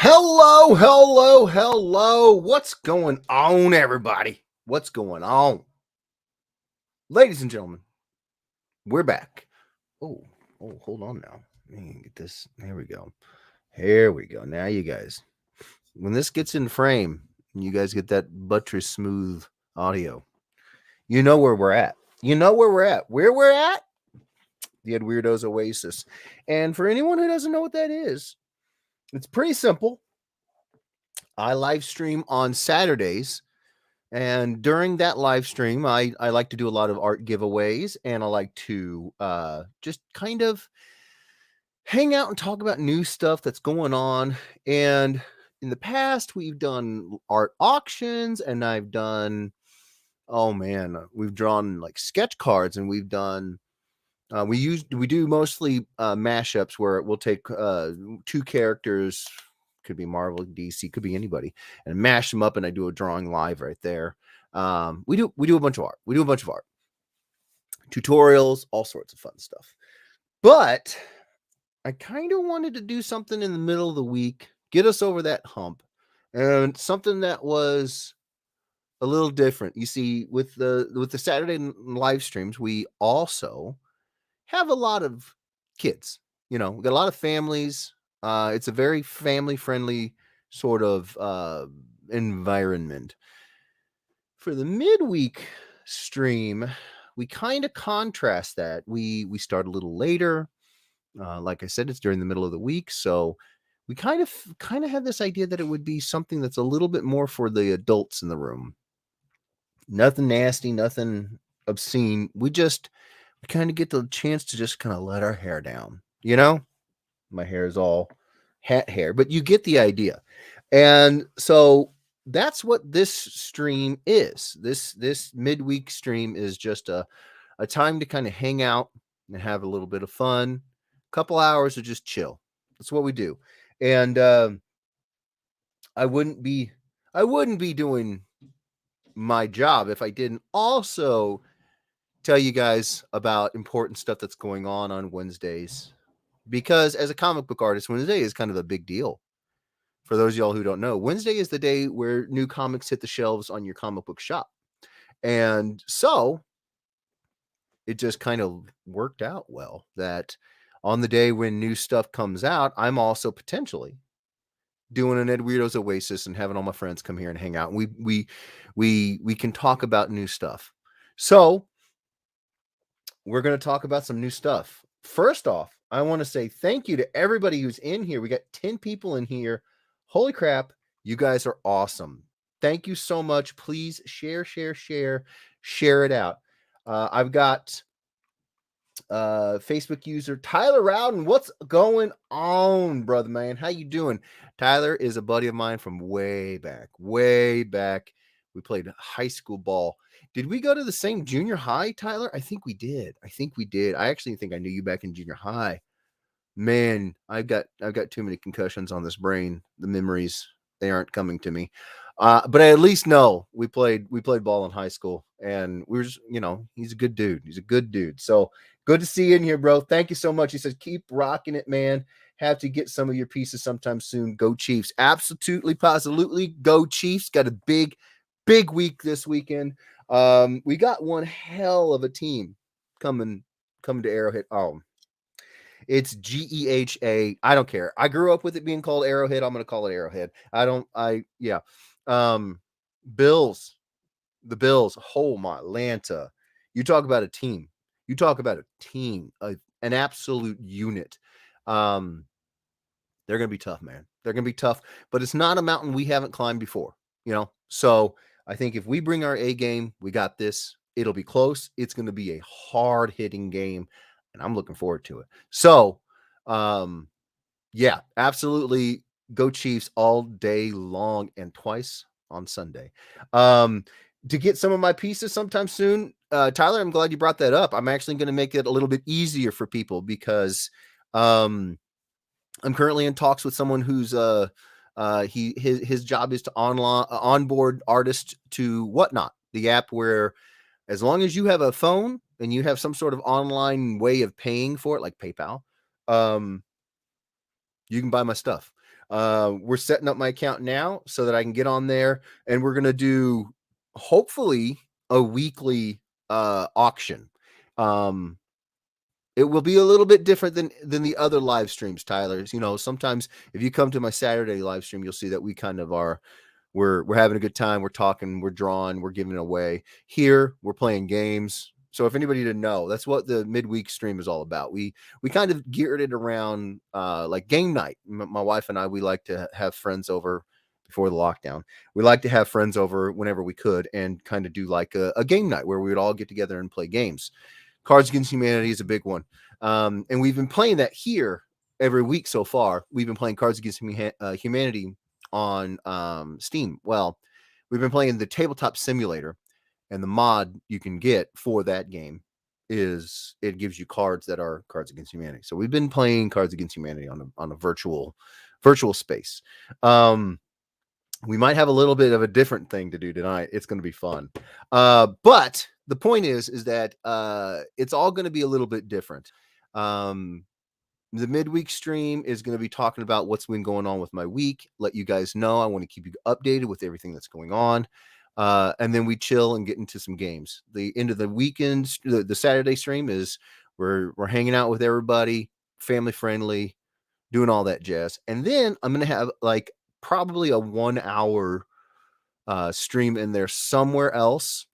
Hello. What's going on, everybody? What's going on? Ladies and gentlemen, we're back. Oh, hold on now. Let me get this. There we go. Here we go. Now, you guys, when this gets in frame, and you guys get that buttress smooth audio, you know where we're at. You know where we're at. Where we're at? The Edweirdos Oasis. And for anyone who doesn't know what that is, it's pretty simple. I live stream on Saturdays. And during that live stream, I like to do a lot of art giveaways, and I like to just kind of hang out and talk about new stuff that's going on. And in the past, we've done art auctions, and I've done, we've drawn like sketch cards, and we've done. We do mostly mashups where we'll take two characters, could be Marvel, DC, could be anybody, and mash them up, and I do a drawing live right there. We do a bunch of art. We do a bunch of art, tutorials, all sorts of fun stuff. But I kind of wanted to do something in the middle of the week, get us over that hump, and something that was a little different. You see, with the Saturday live streams, we also have a lot of kids. We got a lot of families. It's a very family-friendly sort of environment. For the midweek stream, we kind of contrast that. We start a little later. Like I said, it's during the middle of the week, so we kind of had this idea that it would be something that's a little bit more for the adults in the room. Nothing nasty, nothing obscene. We kind of get the chance to just kind of let our hair down. My hair is all hat hair, but you get the idea. And so that's what this stream is. This midweek stream is just a time to kind of hang out and have a little bit of fun. A couple hours to just chill. That's what we do. And I wouldn't be doing my job if I didn't also tell you guys about important stuff that's going on Wednesdays, because as a comic book artist, Wednesday is kind of a big deal. For those of y'all who don't know, Wednesday is the day where new comics hit the shelves on your comic book shop. And so it just kind of worked out well that on the day when new stuff comes out, I'm also potentially doing an Edweirdos Oasis and having all my friends come here and hang out. And we can talk about new stuff. So we're going to talk about some new stuff. First off, I want to say thank you to everybody who's in here. We got 10 people in here. Holy crap, you guys are awesome. Thank you so much. Please share it out. I've got Facebook user Tyler Rowden. What's going on, brother man? How you doing? Tyler is a buddy of mine from way back. We played high school ball. Did we go to the same junior high, Tyler? I think we did. I actually think I knew you back in junior high. Man, I've got too many concussions on this brain. The memories, they aren't coming to me. But I at least know we played ball in high school, and we were just, he's a good dude. He's a good dude. So good to see you in here, bro. Thank you so much. He says, keep rocking it, man. Have to get some of your pieces sometime soon. Go Chiefs. Absolutely, positively. Go Chiefs. Got a big week this weekend. We got one hell of a team coming to Arrowhead. Oh, it's GEHA. I don't care. I grew up with it being called Arrowhead. I'm going to call it Arrowhead. Bills. The Bills. Oh, my Atlanta. You talk about a team. An absolute unit. They're going to be tough, man. They're going to be tough, but it's not a mountain we haven't climbed before, So I think if we bring our A game, we got this. It'll be close. It's going to be a hard-hitting game, and I'm looking forward to it. So, absolutely. Go Chiefs all day long and twice on Sunday. To get some of my pieces sometime soon, Tyler, I'm glad you brought that up. I'm actually going to make it a little bit easier for people because I'm currently in talks with someone who's his job is to onboard artists to Whatnot, the app where as long as you have a phone and you have some sort of online way of paying for it, like PayPal, you can buy my stuff. We're setting up my account now so that I can get on there, and we're gonna do hopefully a weekly auction. Um, it will be a little bit different than the other live streams, Tyler. You know, sometimes if you come to my Saturday live stream, you'll see that we kind of are we're having a good time, we're talking, we're drawing, we're giving away. Here, we're playing games. So if anybody didn't know, that's what the midweek stream is all about. We kind of geared it around like game night. My wife and I, we like to have friends over before the lockdown. We like to have friends over whenever we could and kind of do like a game night where we would all get together and play games. Cards Against Humanity is a big one. And we've been playing that here every week so far. We've been playing Cards Against Humanity on Steam. Well, we've been playing the Tabletop Simulator, and the mod you can get for that game is it gives you cards that are Cards Against Humanity. So we've been playing Cards Against Humanity on a virtual space. We might have a little bit of a different thing to do tonight. It's going to be fun. But the point is that it's all going to be a little bit different. The midweek stream is going to be talking about what's been going on with my week. Let you guys know. I want to keep you updated with everything that's going on. And then we chill and get into some games. The end of the weekend, the Saturday stream is we're hanging out with everybody, family friendly, doing all that jazz. And then I'm going to have like probably a 1 hour stream in there somewhere else.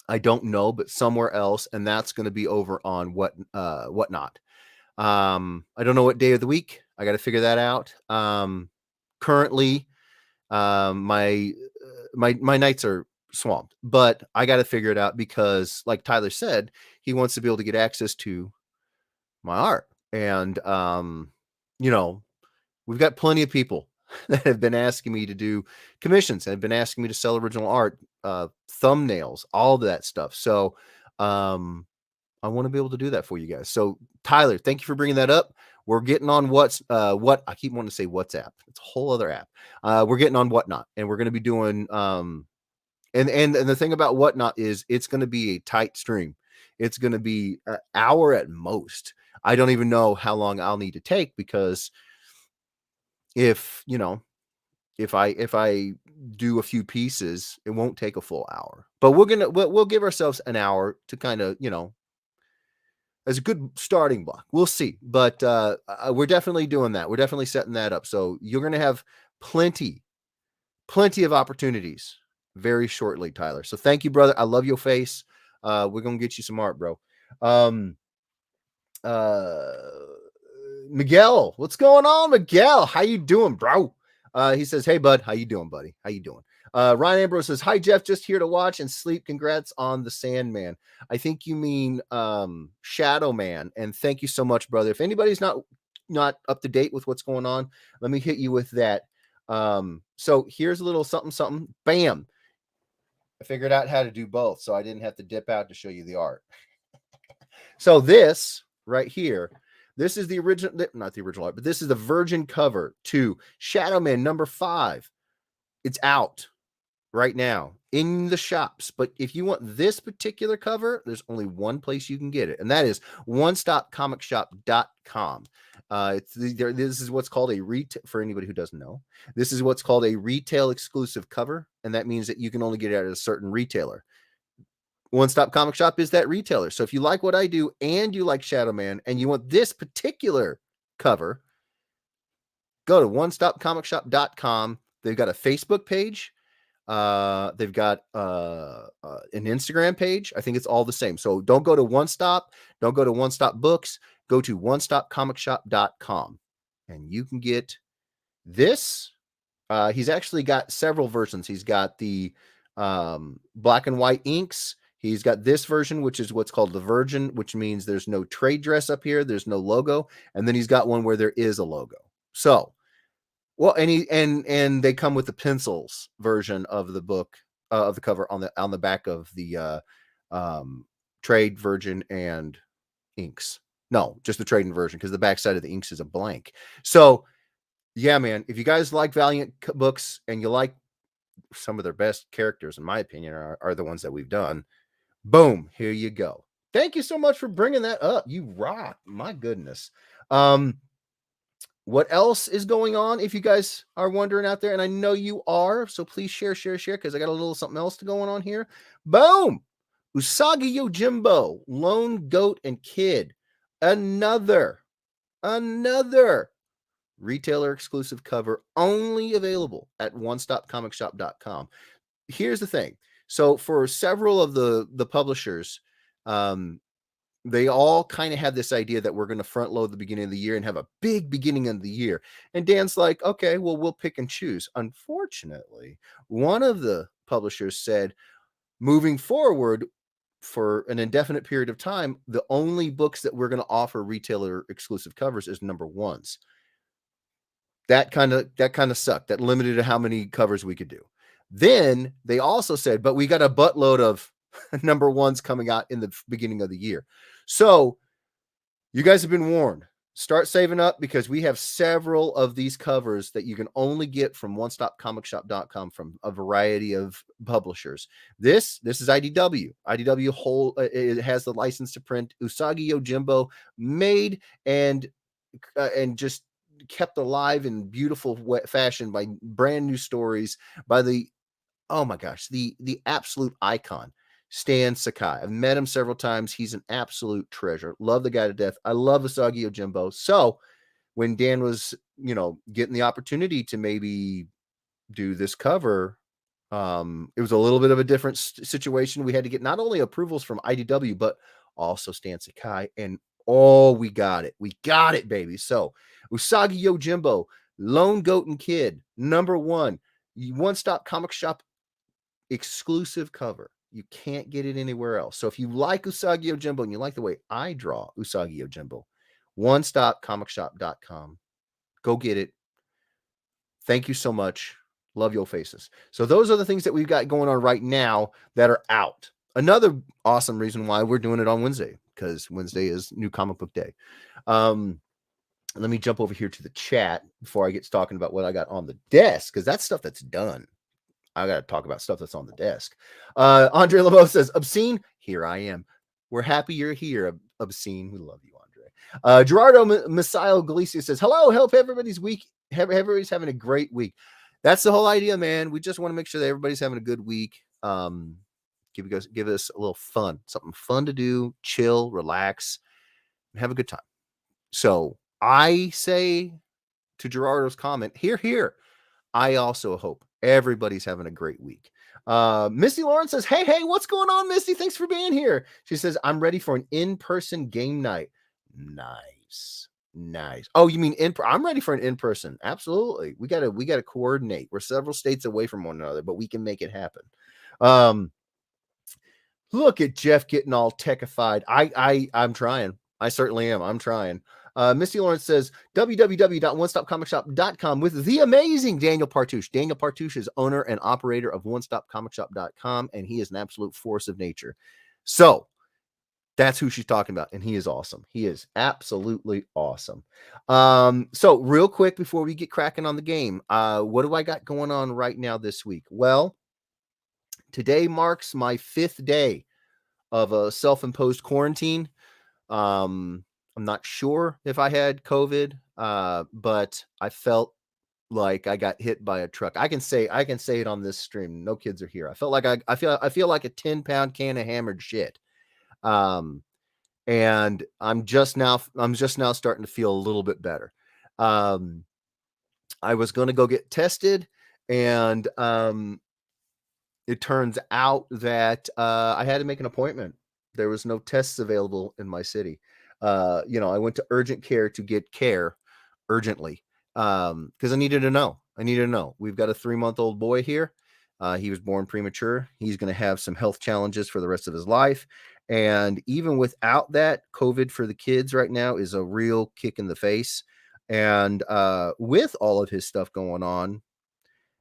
I don't know, but somewhere else. And that's going to be over on Whatnot. I don't know what day of the week. I got to figure that out. Currently, my nights are swamped, but I got to figure it out because, like Tyler said, he wants to be able to get access to my art, and you know, we've got plenty of people that have been asking me to do commissions and have been asking me to sell original art, thumbnails, all of that stuff. So, I want to be able to do that for you guys. So Tyler, thank you for bringing that up. We're getting on what I keep wanting to say WhatsApp. It's a whole other app. We're getting on Whatnot, and we're going to be doing and the thing about Whatnot is it's going to be a tight stream. It's going to be an hour at most. I don't even know how long I'll need to take because if I do a few pieces, it won't take a full hour. But we'll give ourselves an hour to kind of, as a good starting block. We'll see. But we're definitely doing that. We're definitely setting that up. So you're going to have plenty of opportunities very shortly, Tyler. So thank you, brother. I love your face. We're going to get you some art, bro. Miguel, what's going on, Miguel? How you doing, bro? He says, hey, bud. How you doing, buddy? How you doing? Ryan Ambrose says, hi, Jeff. Just here to watch and sleep. Congrats on the Sandman. I think you mean Shadow Man. And thank you so much, brother. If anybody's not up to date with what's going on, let me hit you with that. So here's a little something. Bam. I figured out how to do both, so I didn't have to dip out to show you the art. So this right here, this is the original, not the original art, but this is the virgin cover to Shadow Man #5. It's out right now in the shops. But if you want this particular cover, there's only one place you can get it, and that is onestopcomicshop.com. This is what's called a retail, for anybody who doesn't know, this is what's called a retail exclusive cover, and that means that you can only get it at a certain retailer. One Stop Comic Shop is that retailer. So if you like what I do and you like Shadow Man and you want this particular cover, go to onestopcomicshop.com. They've got a Facebook page. They've got an Instagram page. I think it's all the same. So don't go to One Stop. Don't go to One Stop Books. Go to onestopcomicshop.com and you can get this. He's actually got several versions. He's got the black and white inks. He's got this version, which is what's called the Virgin, which means there's no trade dress up here. There's no logo. And then he's got one where there is a logo. So, well, and they come with the pencils version of the book, of the cover on the back of the trade, Virgin, and inks. No, just the trade and version, because the back side of the inks is a blank. So, yeah, man, if you guys like Valiant books and you like some of their best characters, in my opinion, are the ones that we've done, boom, here you go. Thank you so much for bringing that up. You rock. My goodness. What else is going on? If you guys are wondering out there, and I know you are, so please share, because I got a little something else going on here. Boom! Usagi Yojimbo, Lone Goat and Kid. Another retailer exclusive cover only available at onestopcomicshop.com. Here's the thing. So for several of the publishers, they all kind of had this idea that we're going to front load the beginning of the year and have a big beginning of the year. And Dan's like, okay, well, we'll pick and choose. Unfortunately, one of the publishers said, moving forward for an indefinite period of time, the only books that we're going to offer retailer exclusive covers is number ones. That kind of sucked. That limited how many covers we could do. Then they also said, but we got a buttload of number ones coming out in the beginning of the year. So you guys have been warned. Start saving up because we have several of these covers that you can only get from onestopcomicshop.com from a variety of publishers. This is IDW. IDW it has the license to print Usagi Yojimbo, made and just kept alive in beautiful fashion by brand new stories by the, oh my gosh, the absolute icon, Stan Sakai. I've met him several times. He's an absolute treasure. Love the guy to death. I love Usagi Yojimbo. So when Dan was, getting the opportunity to maybe do this cover, it was a little bit of a different situation. We had to get not only approvals from IDW, but also Stan Sakai. And we got it. We got it, baby. So Usagi Yojimbo, Lone Goat and Kid, number one, One Stop Comic Shop exclusive cover. You can't get it anywhere else. So if you like Usagi Yojimbo and you like the way I draw Usagi Yojimbo, onestopcomicshop.com. Go get it. Thank you so much. Love your faces. So those are the things that we've got going on right now that are out. Another awesome reason why we're doing it on Wednesday, because Wednesday is New Comic Book Day. Let me jump over here to the chat before I get to talking about what I got on the desk, because that's stuff that's done. I got to talk about stuff that's on the desk. Andre Laveau says, Obscene, here I am. We're happy you're here, Obscene. We love you, Andre. Gerardo Misael Galicia says, hello, hope everybody's week. Everybody's having a great week. That's the whole idea, man. We just want to make sure that everybody's having a good week. Give us a little fun, something fun to do, chill, relax, have a good time. So I say to Gerardo's comment, here. I also hope everybody's having a great week. Misty Lawrence says, hey, what's going on, Misty? Thanks for being here. She says, I'm ready for an in-person game night. Nice. Oh, you mean I'm ready for an in-person. Absolutely. We gotta coordinate. We're several states away from one another, but we can make it happen. Look at Jeff getting all techified. I'm trying. I certainly am. I'm trying. Misty Lawrence says, www.onestopcomicshop.com with the amazing Daniel Partouche. Daniel Partouche is owner and operator of onestopcomicshop.com, and he is an absolute force of nature. So that's who she's talking about, and he is awesome. He is absolutely awesome. So real quick before we get cracking on the game, what do I got going on right now this week? Well, today marks my 5th day of a self-imposed quarantine. I'm not sure if I had COVID, but I felt like I got hit by a truck. I can say it on this stream. No kids are here. I felt like I feel like a 10-pound can of hammered shit. And I'm just now starting to feel a little bit better. I was going to go get tested, and it turns out that I had to make an appointment. There was no tests available in my city. I went to urgent care to get care urgently because I needed to know. We've got a 3-month-old boy here. He was born premature. He's going to have some health challenges for the rest of his life. And even without that, COVID for the kids right now is a real kick in the face. And with all of his stuff going on,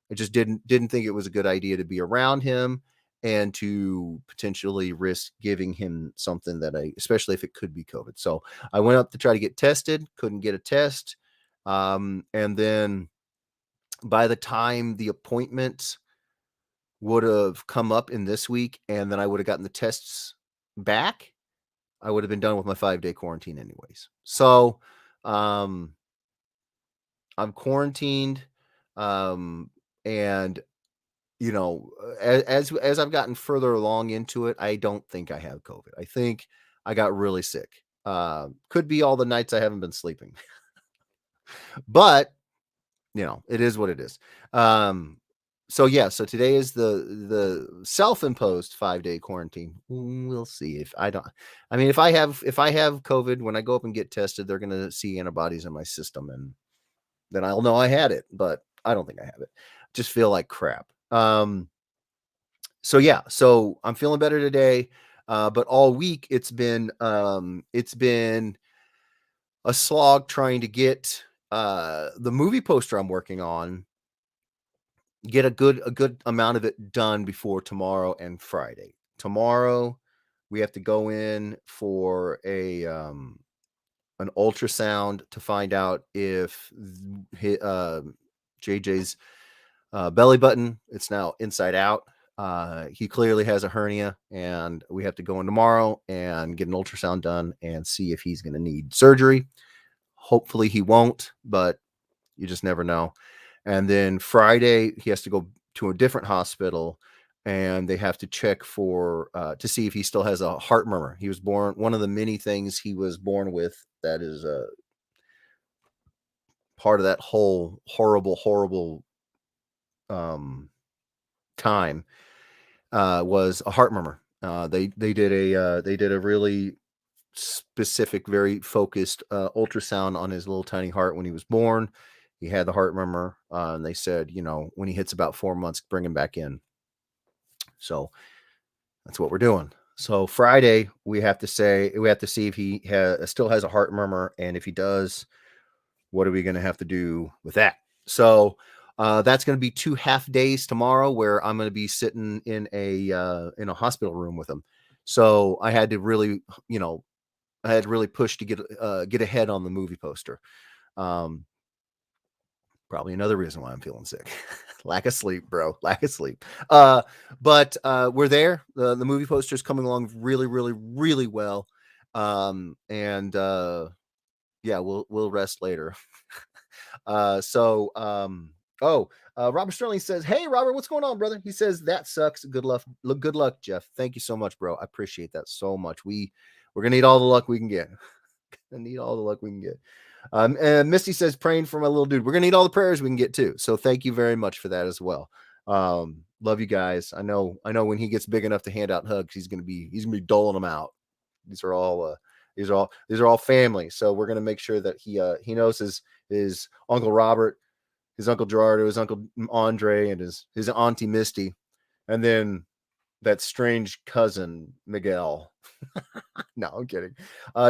I just didn't think it was a good idea to be around him and to potentially risk giving him something especially if it could be COVID. So I went up to try to get tested, couldn't get a test. And then by the time the appointment would have come up in this week, and then I would have gotten the tests back, I would have been done with my 5-day quarantine anyways. So, I'm quarantined, and as I've gotten further along into it, I don't think I have COVID. I think I got really sick. Could be all the nights I haven't been sleeping, but it is what it is. Um, so yeah, so today is the self-imposed 5-day quarantine. We'll see if I don't. I mean, if I have COVID, when I go up and get tested, they're gonna see antibodies in my system, and then I'll know I had it. But I don't think I have it. Just feel like crap. So yeah, so I'm feeling better today. But all week it's been a slog trying to get the movie poster I'm working on, get a good amount of it done before tomorrow and Friday. Tomorrow we have to go in for a an ultrasound to find out if JJ's belly button, it's now inside out. He clearly has a hernia, and we have to go in tomorrow and get an ultrasound done and see if he's going to need surgery. Hopefully he won't, but you just never know. And then Friday, he has to go to a different hospital, and they have to check for to see if he still has a heart murmur. He was born, one of the many things he was born with that is part of that whole horrible um, time was a heart murmur. They did a really specific, very focused ultrasound on his little tiny heart when he was born. He had the heart murmur, and they said, when he hits about 4 months, bring him back in. So that's what we're doing. So Friday we have to see if he still has a heart murmur, and if he does, what are we going to have to do with that? So that's going to be 2 half days tomorrow, where I'm going to be sitting in a hospital room with him. So I had to really, push to get ahead on the movie poster. Um, Probably another reason why I'm feeling sick. Lack of sleep, bro. Lack of sleep. But we're there. The movie poster is coming along really, really, really well. And yeah, we'll rest later. Robert Sterling says, "Hey, Robert, what's going on, brother?" He says, "That sucks. Good luck. Good luck, Jeff. Thank you so much, bro. I appreciate that so much. We're gonna need all the luck we can get. Gonna need all the luck we can get." And Misty says, "Praying for my little dude. We're gonna need all the prayers we can get too. So thank you very much for that as well. Love you guys. I know when he gets big enough to hand out hugs, he's gonna be doling them out. These are all family. So we're gonna make sure that he knows his Uncle Robert, his Uncle Gerardo, his Uncle Andre, and his Auntie Misty, and then that strange cousin Miguel." No, I'm kidding.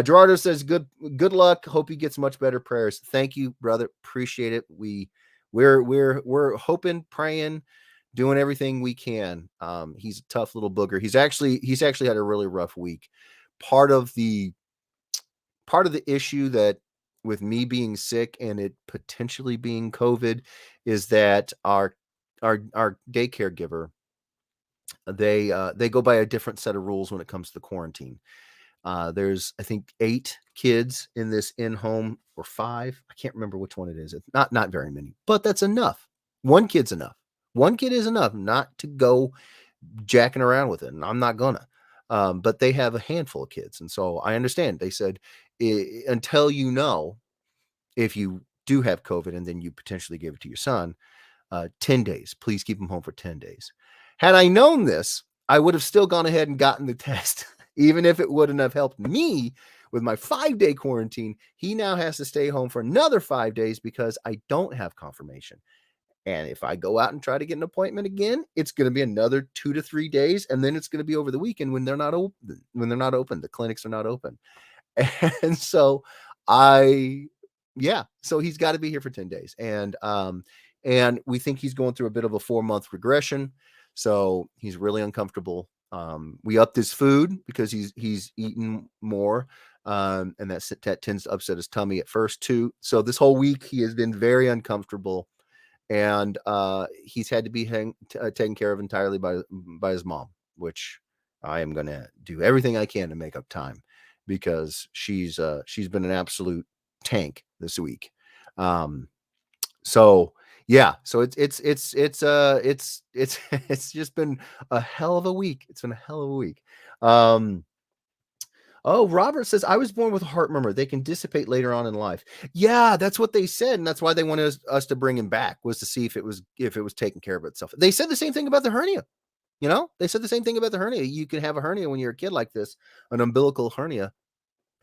Gerardo says, good luck. Hope he gets much better. Prayers. Thank you, brother. Appreciate it. We're hoping, praying, doing everything we can. He's a tough little booger. He's actually had a really rough week. Part of the issue that with me being sick and it potentially being COVID is that our daycare giver, they go by a different set of rules when it comes to the quarantine. There's, I think, 8 kids in this in-home, or 5. I can't remember which one it is. It's not very many, but that's enough. One kid's enough. One kid is enough not to go jacking around with it, and I'm not gonna. But they have a handful of kids, and so I understand. They said, until if you do have COVID and then you potentially give it to your son, 10 days. Please keep him home for 10 days. Had I known this, I would have still gone ahead and gotten the test, even if it wouldn't have helped me with my 5-day quarantine. He now has to stay home for another 5 days because I don't have confirmation. And if I go out and try to get an appointment again, it's going to be another 2 to 3 days, and then it's going to be over the weekend when they're not open. The clinics are not open, and so I, yeah, so he's got to be here for 10 days, and we think he's going through a bit of a 4-month regression, so he's really uncomfortable. We upped his food because he's eaten more, and that tends to upset his tummy at first too. So this whole week he has been very uncomfortable, and he's had to be taken care of entirely by his mom, which I am going to do everything I can to make up time, because she's been an absolute tank this week. So yeah, so it's just been a hell of a week. It's been a hell of a week. Um, oh, Robert says I was born with a heart murmur. They can dissipate later on in life. Yeah, that's what they said, and that's why they wanted us to bring him back, was to see if it was taking care of itself. They said the same thing about the hernia. You know, they said the same thing about the hernia. You can have a hernia when you're a kid like this, an umbilical hernia,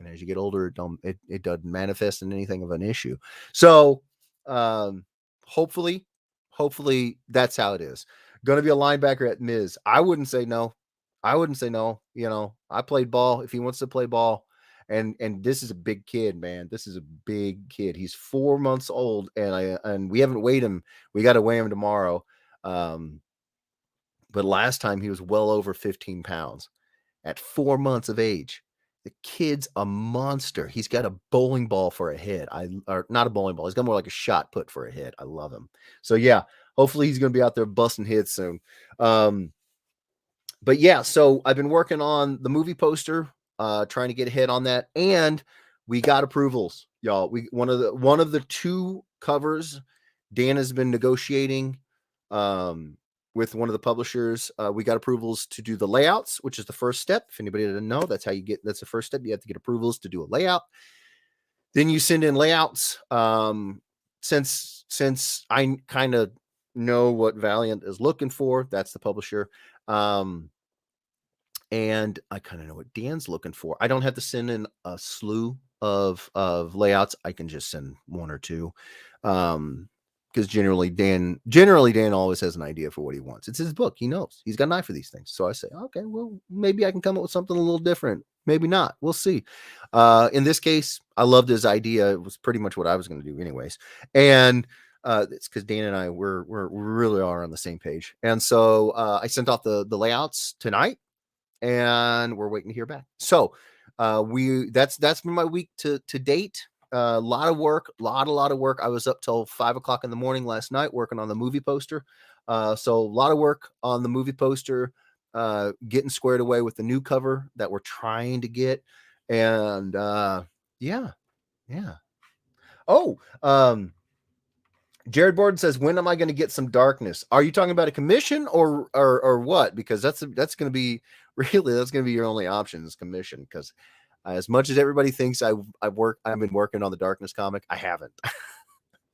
and as you get older, it doesn't manifest in anything of an issue. So um hopefully that's how it is. Going to be a linebacker at Miz. I wouldn't say no. I wouldn't say no. You know, I played ball. If he wants to play ball, and this is a big kid, man. This is a big kid. He's 4 months old, and we haven't weighed him. We got to weigh him tomorrow. um but last time he was well over 15 pounds at 4 months of age. The kid's a monster. He's got a bowling ball for a head. Or not a bowling ball. He's got more like a shot put for a head. I love him. So yeah, hopefully he's going to be out there busting hits soon. But yeah, so I've been working on the movie poster, trying to get ahead on that, and we got approvals, y'all. We one of the two covers Dan has been negotiating with one of the publishers. We got approvals to do the layouts, which is the first step. If anybody didn't know, that's the first step. You have to get approvals to do a layout. Then you send in layouts. Since I kind of know what Valiant is looking for, that's the publisher. And I kind of know what Dan's looking for. I don't have to send in a slew of layouts. I can just send one or two. Because generally Dan always has an idea for what he wants. It's his book. He knows. He's got an eye for these things. So I say, okay, well, maybe I can come up with something a little different. Maybe not. We'll see. In this case, I loved his idea. It was pretty much what I was going to do anyways. And it's because Dan and I we really are on the same page. And so I sent off the layouts tonight, and we're waiting to hear back. So that's been my week to date. A lot of work, a lot of work. I was up till 5:00 in the morning last night working on the movie poster. So a lot of work on the movie poster, getting squared away with the new cover that we're trying to get. And yeah. Oh, Jared Borden says, when am I going to get some darkness? Are you talking about a commission or what? Because that's going to be your only option is commission. Because as much as everybody thinks I've been working on the darkness comic, I haven't.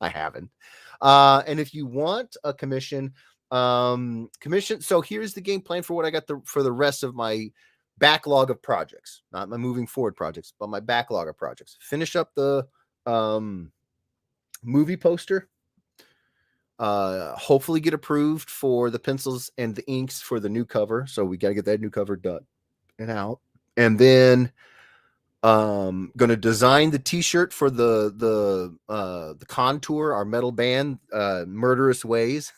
I haven't. And if you want a commission, so here's the game plan for what I got for the rest of my backlog of projects, not my moving forward projects, but my backlog of projects. Finish up the movie poster. Hopefully get approved for the pencils and the inks for the new cover. So we got to get that new cover done and out. And then gonna design the t-shirt for the contour, our metal band, Murderous Ways.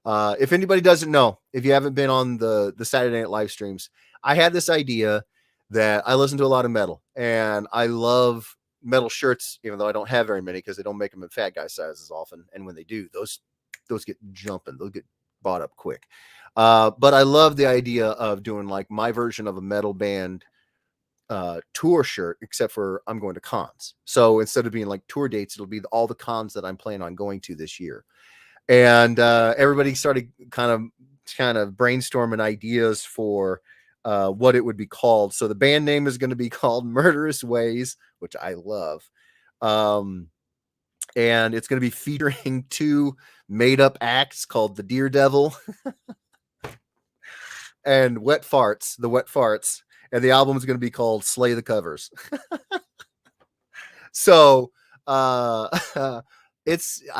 If anybody doesn't know, if you haven't been on the Saturday Night live streams, I had this idea that I listen to a lot of metal and I love metal shirts, even though I don't have very many because they don't make them in fat guy sizes often. And when they do, those get jumping, they'll get bought up quick. But I love the idea of doing like my version of a metal band tour shirt, except for I'm going to cons. So instead of being like tour dates, it'll be all the cons that I'm planning on going to this year. And everybody started kind of brainstorming ideas for what it would be called. So the band name is going to be called Murderous Ways, which I love. And it's going to be featuring two made up acts called the Deer Devil and the Wet Farts. And the album is going to be called Slay the Covers. So I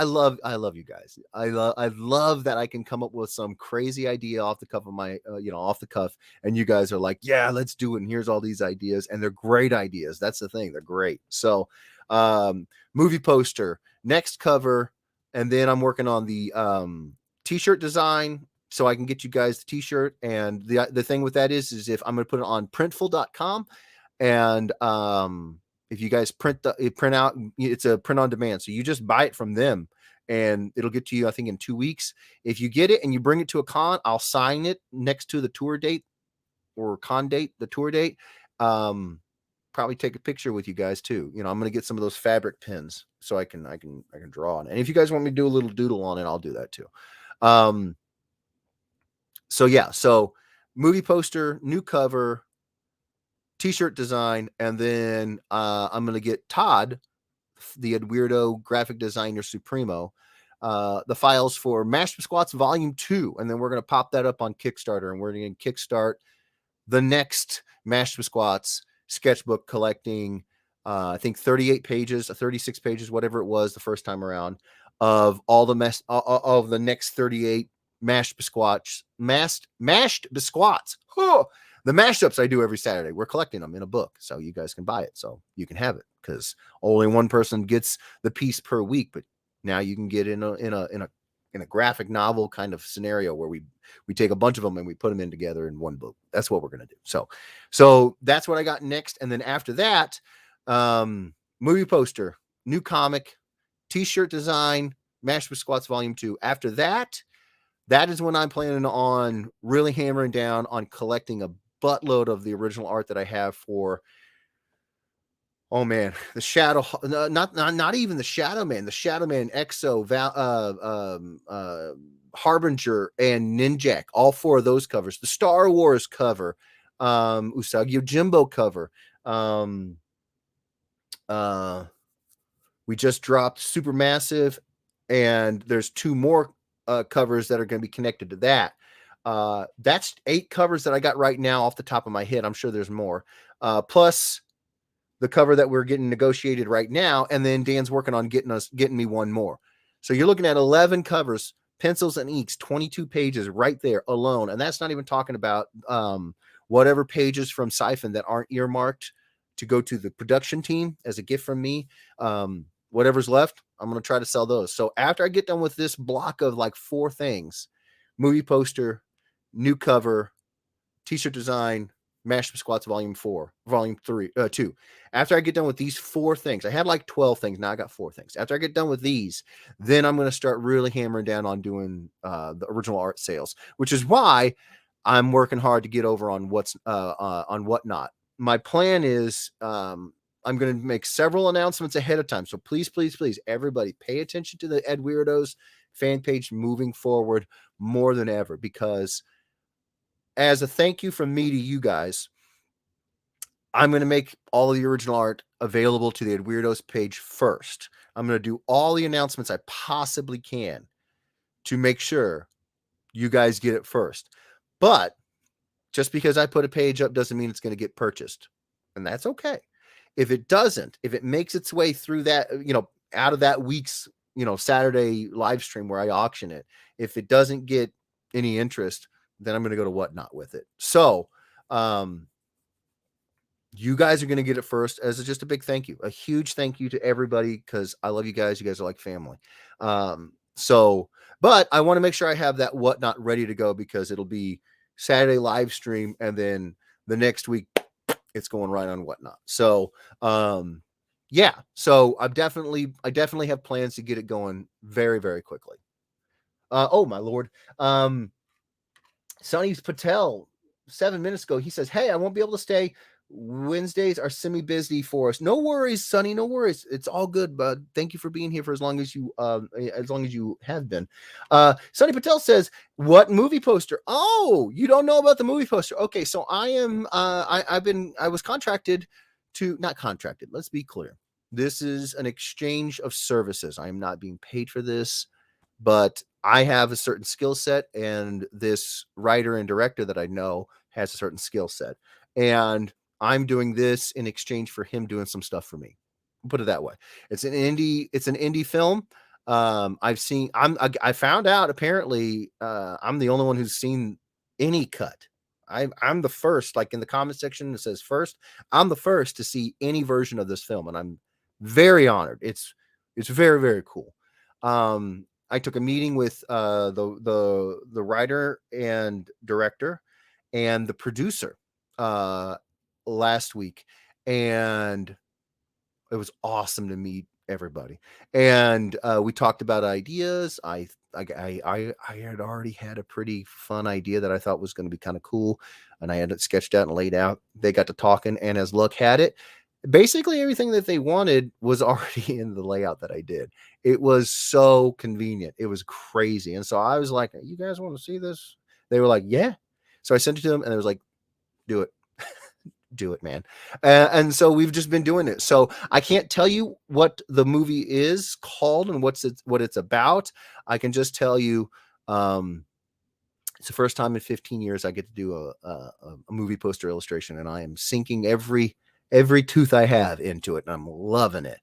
love you guys. I love that I can come up with some crazy idea off the cuff of my off the cuff, and you guys are like, yeah, let's do it, and here's all these ideas, and they're great ideas. That's the thing, they're great. So movie poster, next cover, and then I'm working on the t-shirt design so I can get you guys the t-shirt. And the thing with that is if I'm going to put it on printful.com, and if you guys print out, it's a print on demand. So you just buy it from them and it'll get to you, I think, in 2 weeks. If you get it and you bring it to a con, I'll sign it next to the tour date or con date, the tour date. probably take a picture with you guys too. You know, I'm going to get some of those fabric pins so I can draw on it. And if you guys want me to do a little doodle on it, I'll do that too. So yeah, so movie poster, new cover, t-shirt design, and then I'm going to get Todd, the Edweirdo graphic designer supremo, the files for Mashed Squats Volume 2, and then we're going to pop that up on Kickstarter, and we're going to kickstart the next Mashed Squats sketchbook collecting, I think 38 pages, 36 pages, whatever it was the first time around, of all the of the next 38 mashed biscuits. Oh, the mashups I do every Saturday. We're collecting them in a book, so you guys can buy it, so you can have it, because only one person gets the piece per week, but now you can get in a graphic novel kind of scenario where we take a bunch of them and we put them in together in one book. That's what we're going to do. So that's what I got next. And then after that, movie poster, new comic, t-shirt design, Mashed with Squats Volume 2. After that is when I'm planning on really hammering down on collecting a buttload of the original art that I have for, oh man, the Shadow, not even the Shadow Man, the Shadow Man, Exo, Harbinger, and Ninjak, all four of those covers, the Star Wars cover, Usagi Yojimbo cover, we just dropped Supermassive, and there's two more covers that are going to be connected to that. That's 8 covers that I got right now off the top of my head. I'm sure there's more, plus the cover that we're getting negotiated right now, and then Dan's working on getting me one more. So you're looking at 11 covers, pencils and inks, 22 pages right there alone, and that's not even talking about whatever pages from Siphon that aren't earmarked to go to the production team as a gift from me. Whatever's left, I'm going to try to sell those. So after I get done with this block of like 4 things, movie poster, new cover, t-shirt design, Mashed Squats Volume 2. After I get done with these 4 things, I had like 12 things. Now I got 4 things. After I get done with these, then I'm going to start really hammering down on doing the original art sales, which is why I'm working hard to get over on on Whatnot. My plan is I'm going to make several announcements ahead of time. So please, please, please, everybody pay attention to the Edweirdos fan page moving forward more than ever, because as a thank you from me to you guys, I'm going to make all of the original art available to the Edweirdos page first. I'm going to do all the announcements I possibly can to make sure you guys get it first. But just because I put a page up doesn't mean it's going to get purchased. And that's okay. If it doesn't, if it makes its way through that, out of that week's, Saturday live stream where I auction it, if it doesn't get any interest, then I'm going to go to Whatnot with it. So, you guys are going to get it first as just a big thank you, a huge thank you to everybody, because I love you guys. You guys are like family. But I want to make sure I have that Whatnot ready to go, because it'll be Saturday live stream, and then the next week it's going right on Whatnot. So, yeah. So I definitely have plans to get it going very, very quickly. Oh my Lord. Sonny Patel, 7 minutes ago, he says, "Hey, I won't be able to stay. Wednesdays are semi-busy for us." No worries, Sonny. No worries. It's all good, bud. Thank you for being here for as long as you have been. Sonny Patel says, "What movie poster?" Oh, you don't know about the movie poster? Okay, so I am. I was contracted to, not contracted. Let's be clear. This is an exchange of services. I am not being paid for this, but I have a certain skill set, and this writer and director that I know has a certain skill set, and I'm doing this in exchange for him doing some stuff for me. Put it that way. It's an indie film. I found out apparently I'm the only one who's seen any cut. I'm the first, like in the comment section, it says first. I'm the first to see any version of this film, and I'm very honored. It's very, very cool. I took a meeting with the writer and director and the producer last week, and it was awesome to meet everybody. And we talked about ideas. I had already had a pretty fun idea that I thought was going to be kind of cool, and I had it sketched out and laid out. They got to talking, and as luck had it, basically everything that they wanted was already in the layout that I did. It was so convenient. It was crazy. And so I was like, you guys want to see this? They were like, yeah. So I sent it to them and it was like, do it. Do it, man. And so we've just been doing it. So I can't tell you what the movie is called and what it's about. I can just tell you, it's the first time in 15 years I get to do a movie poster illustration, and I am sinking every tooth I have into it, and I'm loving it.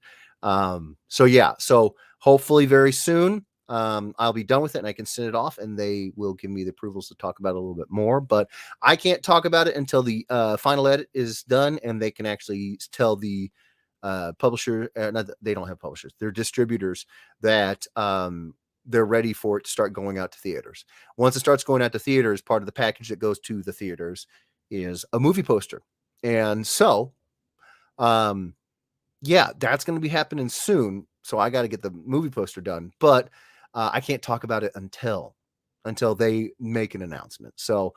So yeah, so hopefully very soon I'll be done with it and I can send it off, and they will give me the approvals to talk about it a little bit more. But I can't talk about it until the final edit is done, and they can actually tell the publisher, they don't have publishers, they're distributors, that they're ready for it to start going out to theaters. Once it starts going out to theaters, part of the package that goes to the theaters is a movie poster. And so, yeah, that's going to be happening soon. So I got to get the movie poster done, but I can't talk about it until they make an announcement. So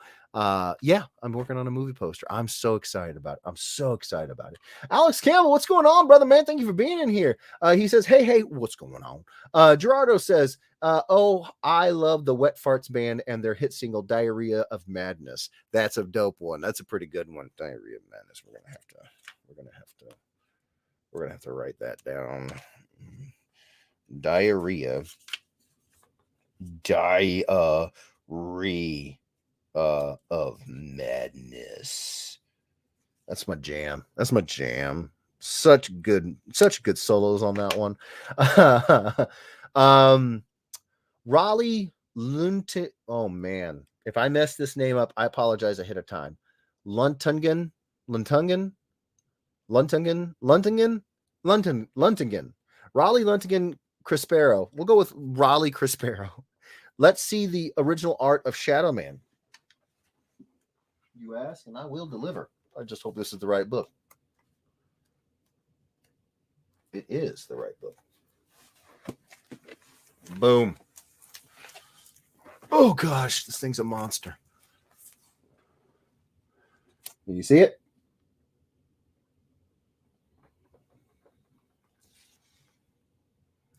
yeah, I'm working on a movie poster. I'm so excited about it. Alex Campbell, what's going on, brother, man? Thank you for being in here. He says, hey, what's going on? Gerardo says, oh, I love the Wet Farts band and their hit single Diarrhea of Madness. That's a dope one. That's a pretty good one. Diarrhea of Madness. We're gonna have to write that down. Diarrhea of Madness. That's my jam. Such good solos on that one. Raleigh Lunt. Oh man, if I mess this name up, I apologize ahead of time. Luntingen. Raleigh Luntingen Crispero. We'll go with Raleigh Crispero. Let's see the original art of Shadow Man. You ask, and I will deliver. I just hope this is the right book. It is the right book. Boom. Oh gosh, this thing's a monster. Can you see it?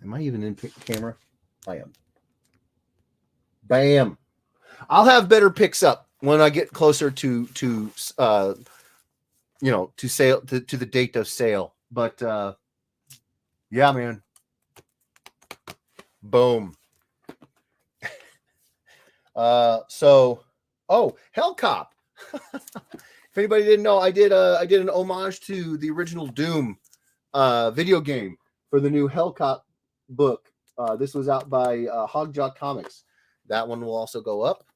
Am I even in camera? I am. Bam. I'll have better picks up when I get closer to sale, to the date of sale. But yeah, man. Boom. So Hellcop. If anybody didn't know, I did an homage to the original Doom video game for the new Hellcop book. This was out by Hogjock Comics. That one will also go up.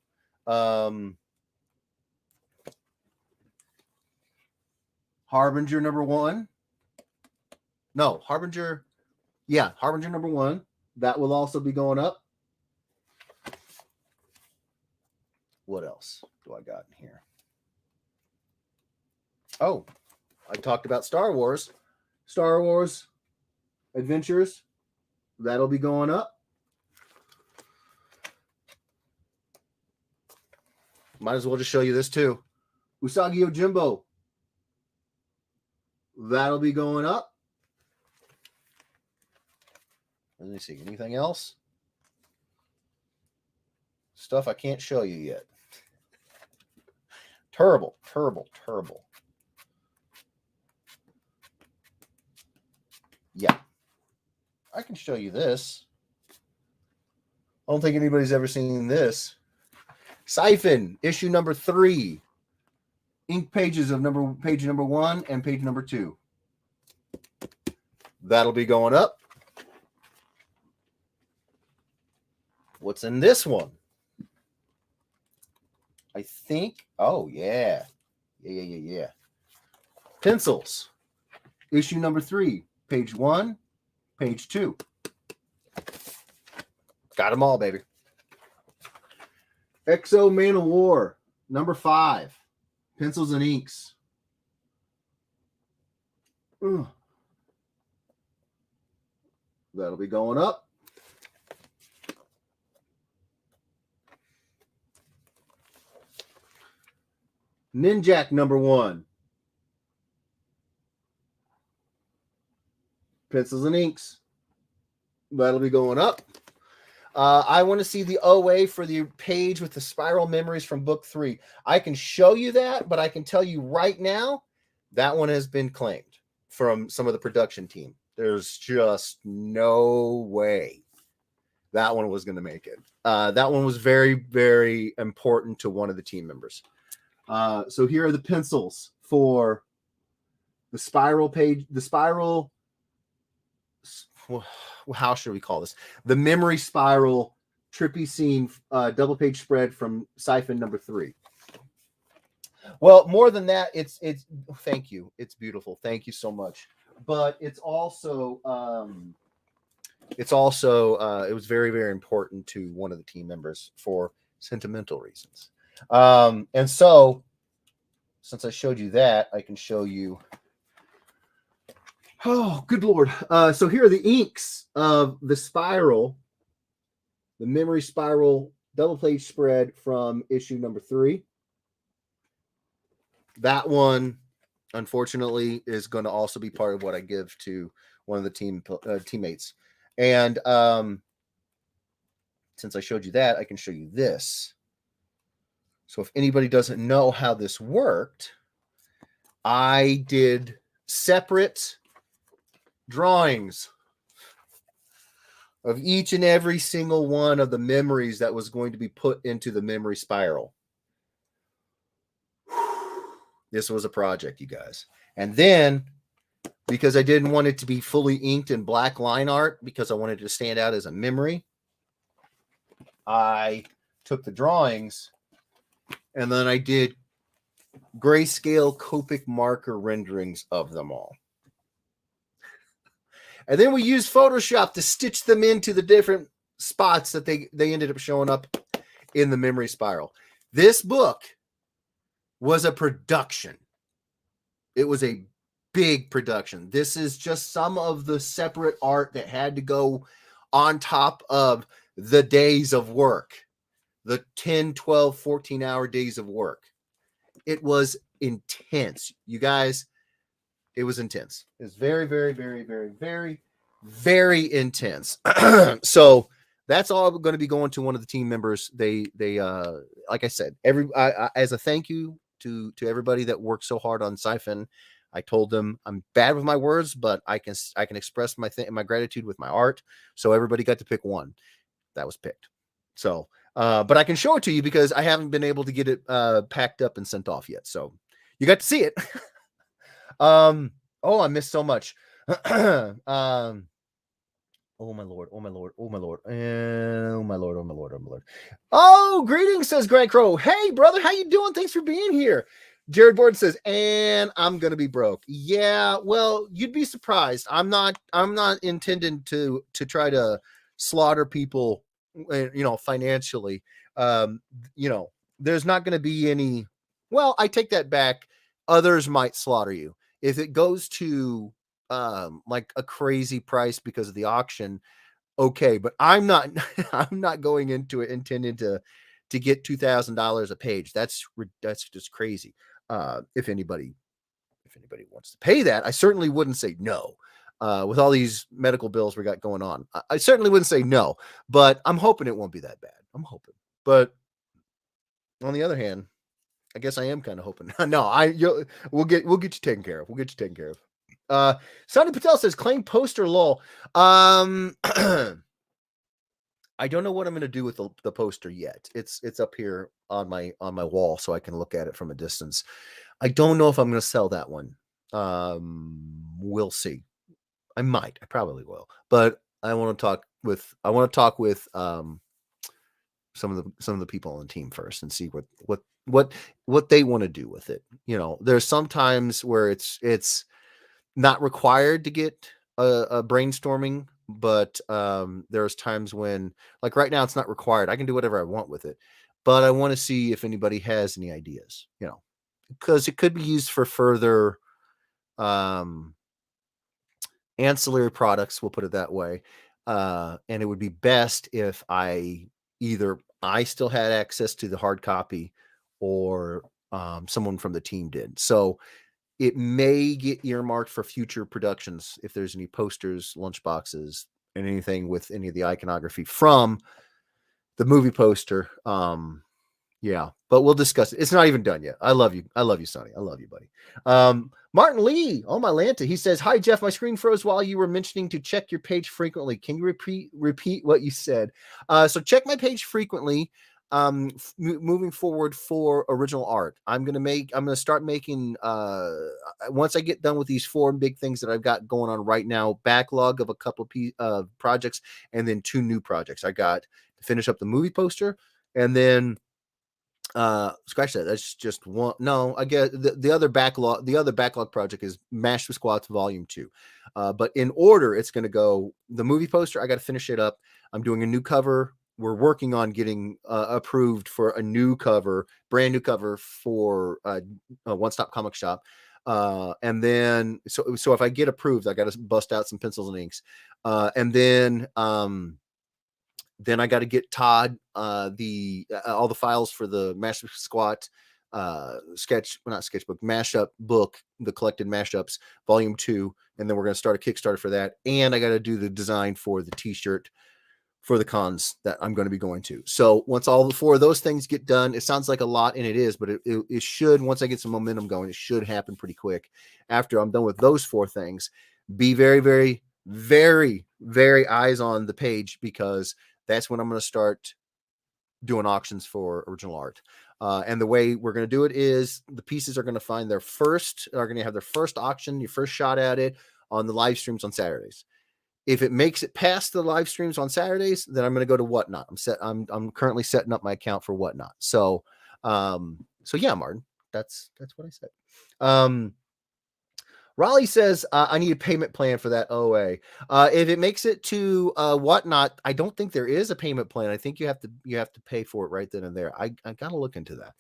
Harbinger number 1. No, Harbinger. Yeah, Harbinger number 1. That will also be going up. What else do I got in here? Oh, I talked about Star Wars Adventures. That'll be going up. Might as well just show you this too. Usagi Yojimbo. That'll be going up. Let me see. Anything else? Stuff I can't show you yet. Terrible. Yeah. I can show you this. I don't think anybody's ever seen this. Siphon, issue number 3. Ink pages of page number 1 and page number 2. That'll be going up. What's in this one? I think. Oh, yeah. Yeah. Pencils. Issue number 3. Page 1. Page 2. Got them all, baby. Exo Man of War. Number 5. Pencils and inks. That'll be going up. Ninjak number 1. Pencils and inks. That'll be going up. I want to see the OA for the page with the spiral memories from book 3. I can show you that, but I can tell you right now, that one has been claimed from some of the production team. There's just no way that one was going to make it. That one was very, very important to one of the team members. So here are the pencils for the spiral page, the spiral. How should we call this? The memory spiral trippy scene double page spread from Siphon number 3. Well, more than that, it's thank you. It's beautiful. Thank you so much. But it was very, very important to one of the team members for sentimental reasons. And so since I showed you that, I can show you. Oh, good Lord. So here are the inks of the spiral, the memory spiral double page spread from issue number 3. That one, unfortunately, is going to also be part of what I give to one of the teammates. And since I showed you that, I can show you this. So if anybody doesn't know how this worked, I did separate drawings of each and every single one of the memories that was going to be put into the memory spiral. This was a project, you guys. And then, because I didn't want it to be fully inked in black line art, because I wanted it to stand out as a memory, I took the drawings and then I did grayscale Copic marker renderings of them all. And then we used Photoshop to stitch them into the different spots that they ended up showing up in the memory spiral. This book was a production. It was a big production. This is just some of the separate art that had to go on top of the days of work, the 10, 12, 14-hour days of work. It was intense. You guys, it was intense. It was very, very, very, very, very, very intense. So that's all going to be going to one of the team members. They like I said, as a thank you to everybody that worked so hard on Siphon. I told them I'm bad with my words, but I can express my gratitude with my art. So everybody got to pick one that was picked. So, but I can show it to you because I haven't been able to get it packed up and sent off yet. So you got to see it. Oh, I missed so much. Oh my Lord, oh my Lord, oh my Lord, oh my Lord, oh my Lord, oh my Lord. Oh, greetings, says Grant Crow. Hey, brother, how you doing? Thanks for being here. Jared Board says, and I'm gonna be broke. Yeah, well, you'd be surprised. I'm not intending to try to slaughter people, financially. There's not gonna be any. Well, I take that back. Others might slaughter you if it goes to like a crazy price because of the auction. Okay, but I'm not going into it intending to get $2,000 a page. That's just crazy. If anybody wants to pay that, I certainly wouldn't say no. With all these medical bills we got going on, I certainly wouldn't say no, but I'm hoping it won't be that bad. I'm hoping. But on the other hand, I guess I am kind of hoping. No, we'll get you taken care of. We'll get you taken care of. Sonny Patel says claim poster lol. I don't know what I'm going to do with the poster yet. It's up here on my wall so I can look at it from a distance. I don't know if I'm going to sell that one. We'll see. I probably will, but I want to talk with some of the people on the team first and see what they want to do with it. There's sometimes where it's not required to get a brainstorming, but there's times when, like right now, it's not required. I can do whatever I want with it, but I want to see if anybody has any ideas, because it could be used for further ancillary products. We'll put it that way. And it would be best if I still had access to the hard copy or someone from the team did. So it may get earmarked for future productions if there's any posters, lunchboxes, and anything with any of the iconography from the movie poster. Yeah, but we'll discuss it. It's not even done yet. I love you. I love you, Sonny. I love you, buddy. Martin Lee, oh my Lanta. He says, "Hi, Jeff. My screen froze while you were mentioning to check your page frequently. Can you repeat what you said?" So check my page frequently. Moving forward for original art, I'm gonna start making. Once I get done with these 4 big things that I've got going on right now, backlog of a couple of projects, and then 2 new projects. I got to finish up the movie poster, and then scratch that. That's just one. No, I guess the other backlog project is Mash the Squats Volume 2. But in order, it's going to go the movie poster. I got to finish it up. I'm doing a new cover. We're working on getting approved for a new cover, brand new cover for One Stop Comic Shop. And then so if I get approved, I got to bust out some pencils and inks. And then I got to get Todd all the files for the Master Squat sketchbook, mashup book, the collected mashups, volume 2, and then we're going to start a Kickstarter for that. And I got to do the design for the t-shirt for the cons that I'm going to be going to. So once all the 4 of those things get done, it sounds like a lot, and it is, but it should, once I get some momentum going, it should happen pretty quick. After I'm done with those 4 things, be very, very, very, very eyes on the page, because that's when I'm going to start doing auctions for original art. And the way we're going to do it is the pieces are going to have their first auction, your first shot at it on the live streams on Saturdays. If it makes it past the live streams on Saturdays, then I'm going to go to Whatnot. I'm currently setting up my account for Whatnot. So yeah, Martin, that's what I said. Raleigh says, I need a payment plan for that OA. If it makes it to Whatnot, I don't think there is a payment plan. I think you have to pay for it right then and there. I got to look into that.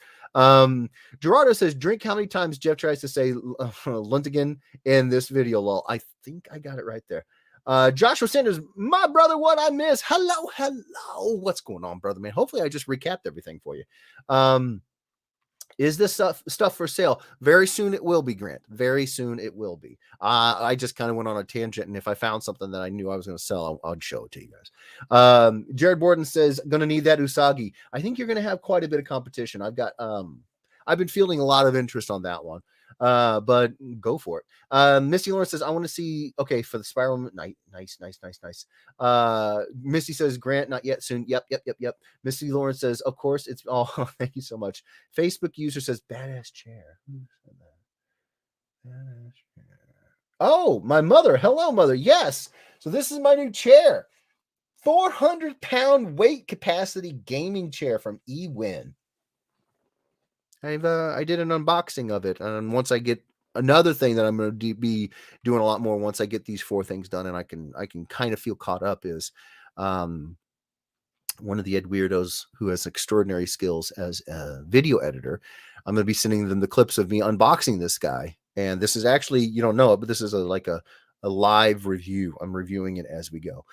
Gerardo says, drink how many times Jeff tries to say Luntigan in this video, lol. I think I got it right there. Joshua Sanders, my brother, what I miss. Hello. What's going on, brother, man? Hopefully I just recapped everything for you. Is this stuff for sale? Very soon it will be, Grant. Very soon it will be. I just kind of went on a tangent, and if I found something that I knew I was going to sell, I'd show it to you guys. Jared Borden says, going to need that Usagi. I think you're going to have quite a bit of competition. I've been fielding a lot of interest on that one. But go for it. Misty Lawrence says, I want to see, okay, for the spiral. Nice. Misty says, Grant, not yet, soon. Yep. Misty Lawrence says, of course, it's all. Thank you so much. Facebook user says, badass chair. Who said that? Badass chair. Oh, my mother. Hello, mother. Yes. So this is my new chair. 400-pound weight capacity gaming chair from eWin. I did an unboxing of it, and once I get another thing that I'm going to be doing a lot more once I get these 4 things done, and I can kind of feel caught up, is one of the Edweirdos who has extraordinary skills as a video editor. I'm going to be sending them the clips of me unboxing this guy, and this is actually, you don't know it, but this is like a live review. I'm reviewing it as we go.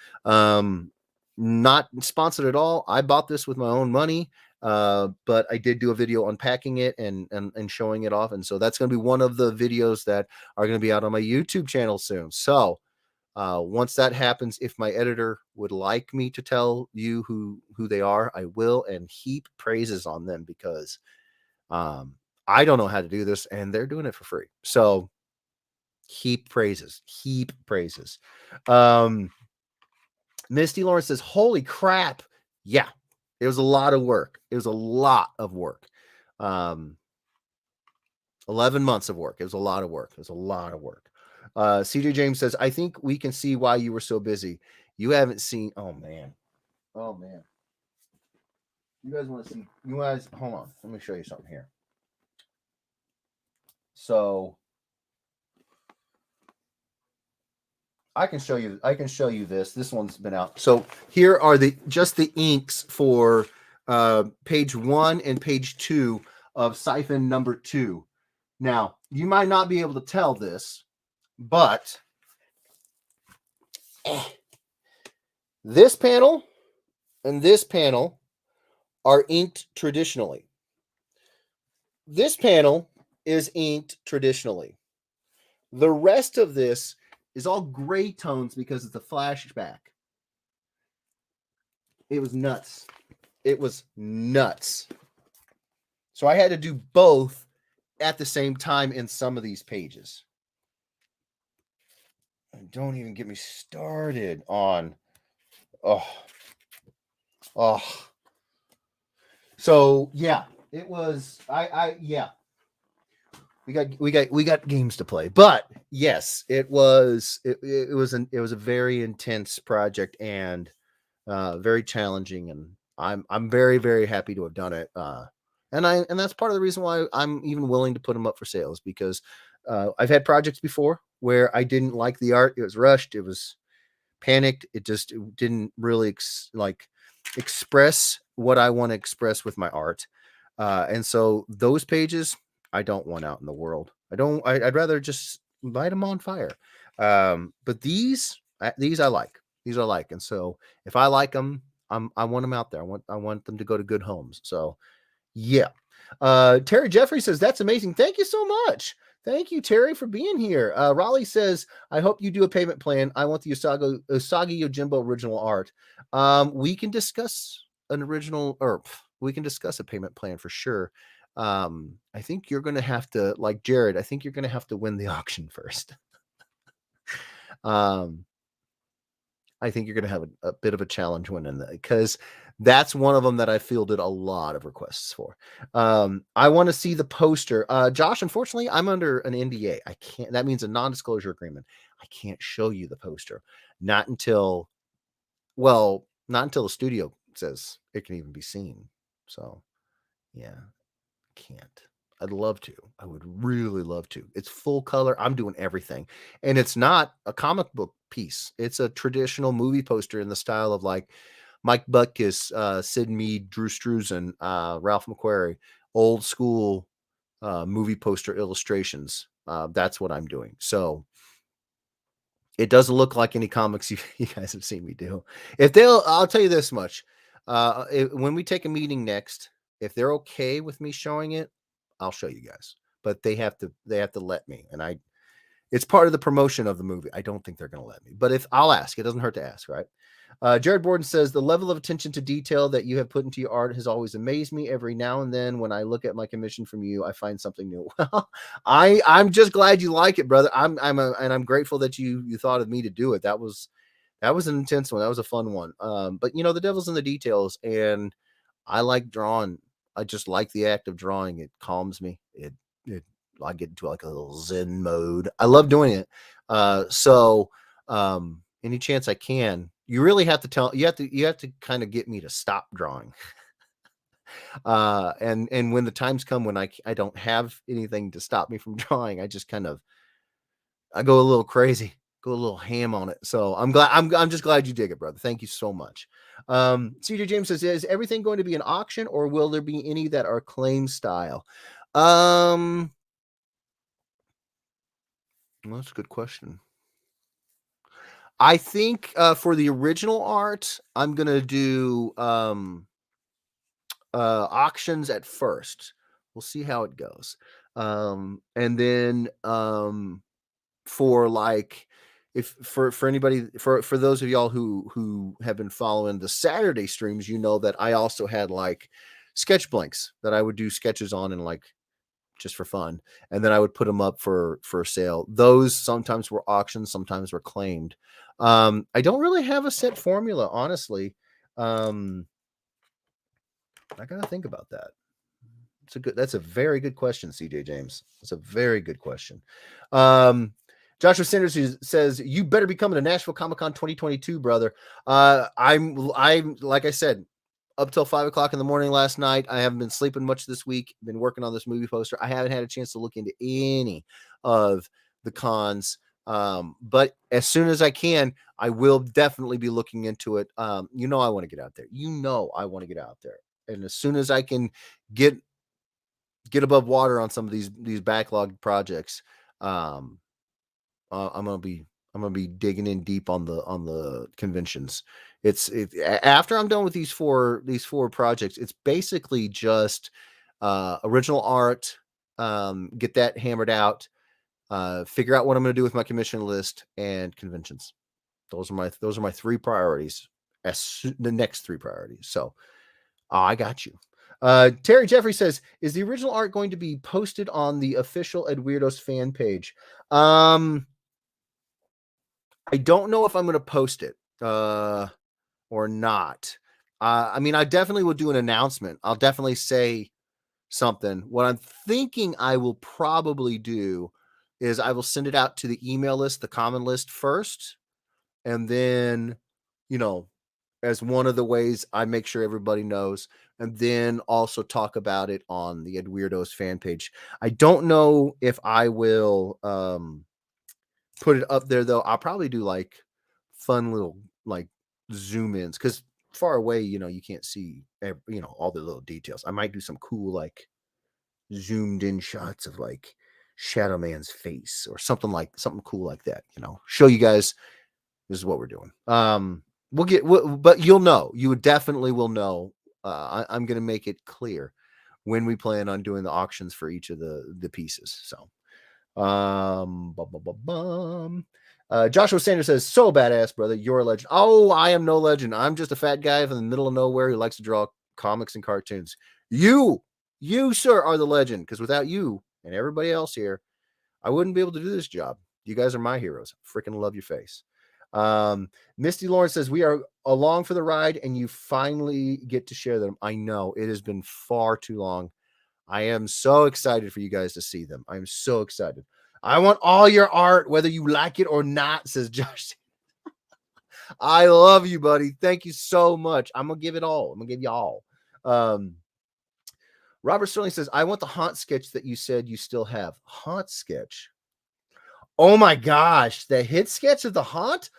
Not sponsored at all. I bought this with my own money. But I did do a video unpacking it and showing it off. And so that's going to be one of the videos that are going to be out on my YouTube channel soon. So once that happens, if my editor would like me to tell you who they are, I will, and heap praises on them, because I don't know how to do this and they're doing it for free. So heap praises. Misty Lawrence says, holy crap. Yeah. It was a lot of work. 11 months of work. It was a lot of work. CJ James says, I think we can see why you were so busy. You haven't seen. Oh, man. You guys want to see? You guys, hold on. Let me show you something here. So I can show you this. This one's been out. So here are just the inks for page 1 and page 2 of siphon number 2. Now, you might not be able to tell this, but this panel and this panel are inked traditionally. This panel is inked traditionally. The rest of this is all gray tones because it's a flashback. It was nuts. It was nuts. So I had to do both at the same time in some of these pages. And don't even get me started on oh. So yeah, it was yeah. We got games to play. But yes, it was a very intense project and very challenging, and I'm very, very happy to have done it. And that's part of the reason why I'm even willing to put them up for sales, because I've had projects before where I didn't like the art. It was rushed. It was panicked. It just didn't really express what I want to express with my art. And so those pages I don't want out in the world. I'd rather just light them on fire. But these I like. These I like. And so if I like them, I want them out there. I want them to go to good homes. So yeah. Terry Jeffrey says, that's amazing. Thank you so much. Thank you, Terry, for being here. Raleigh says, I hope you do a payment plan. I want the Usagi Yojimbo original art. We can discuss an original, or we can discuss a payment plan for sure. I think you're going to have to, like Jared, I think you're going to have to win the auction first. I think you're going to have a bit of a challenge winning that, because that's one of them that I fielded a lot of requests for. I want to see the poster. Josh, unfortunately, I'm under an NDA. I can't, that means a non-disclosure agreement. I can't show you the poster. Not until the studio says it can even be seen. So yeah, can't. I'd love to. I would really love to. It's full color. I'm doing everything. And it's not a comic book piece. It's a traditional movie poster in the style of like Mike Butkus, Sid Mead, Drew Struzan, Ralph McQuarrie, old school movie poster illustrations. That's what I'm doing. So it doesn't look like any comics you guys have seen me do. I'll tell you this much. When we take a meeting next, if they're okay with me showing it, I'll show you guys. But they have to let me. And it's part of the promotion of the movie. I don't think they're going to let me. But if I'll ask, it doesn't hurt to ask, right? Jared Borden says, the level of attention to detail that you have put into your art has always amazed me. Every now and then when I look at my commission from you, I find something new. Well, I'm just glad you like it, brother. I'm grateful that you thought of me to do it. That was an intense one. That was a fun one. But the devil's in the details, and I like drawing. I just like the act of drawing. It calms me. I get into like a little Zen mode. I love doing it. So any chance I can, you really have to you have to kind of get me to stop drawing. And when the times come when I don't have anything to stop me from drawing, I just I go a little crazy, go a little ham on it. So I'm just glad you dig it, brother. Thank you so much. CJ James says, is everything going to be an auction, or will there be any that are claim style? Well, that's a good question. I think for the original art, I'm gonna do auctions at first. We'll see how it goes. And then for like, if for anybody, for those of y'all who have been following the Saturday streams, that I also had like sketch blanks that I would do sketches on, and like just for fun, and then I would put them up for sale. Those sometimes were auctions, sometimes were claimed. I don't really have a set formula, honestly. I gotta think about that. That's a very good question, CJ James. That's a very good question. Joshua Sanders says, you better be coming to Nashville Comic-Con 2022, brother. I'm like I said, up till 5:00 in the morning last night. I haven't been sleeping much this week. Been working on this movie poster. I haven't had a chance to look into any of the cons. But as soon as I can, I will definitely be looking into it. I want to get out there. I want to get out there. And as soon as I can get above water on some of these backlogged projects, I'm gonna be digging in deep on the conventions. After I'm done with these four projects, it's basically just original art, get that hammered out, figure out what I'm going to do with my commission list and conventions. Those are my three priorities. The next three priorities. So I got you. Terry Jeffrey says, is the original art going to be posted on the official Edweirdos fan page? I don't know if I'm going to post it or not. I mean, I definitely will do an announcement. I'll definitely say something. What I'm thinking I will probably do is I will send it out to the email list, the common list first, and then, as one of the ways I make sure everybody knows, and then also talk about it on the Edweirdos fan page. I don't know if I will put it up there though. I'll probably do like fun little like zoom ins because far away, you can't see all the little details. I might do some cool like zoomed in shots of like Shadow Man's face or something cool like that. Show you guys this is what we're doing. But you'll know. You definitely will know. I'm going to make it clear when we plan on doing the auctions for each of the pieces. So, Joshua Sanders says, "So badass, brother. You're a legend." Oh, I am no legend. I'm just a fat guy from the middle of nowhere who likes to draw comics and cartoons. You, sir, are the legend. Because without you and everybody else here, I wouldn't be able to do this job. You guys are my heroes. Freaking love your face. Misty Lawrence says, we are along for the ride and you finally get to share them. I know it has been far too long. I am so excited for you guys to see them. I'm so excited. I want all your art, whether you like it or not, says Josh. I love you, buddy. Thank you so much. I'm going to give it all. I'm going to give you all. Robert Sterling says, I want the haunt sketch that you said you still have. Haunt sketch. Oh my gosh. The hit sketch of the haunt?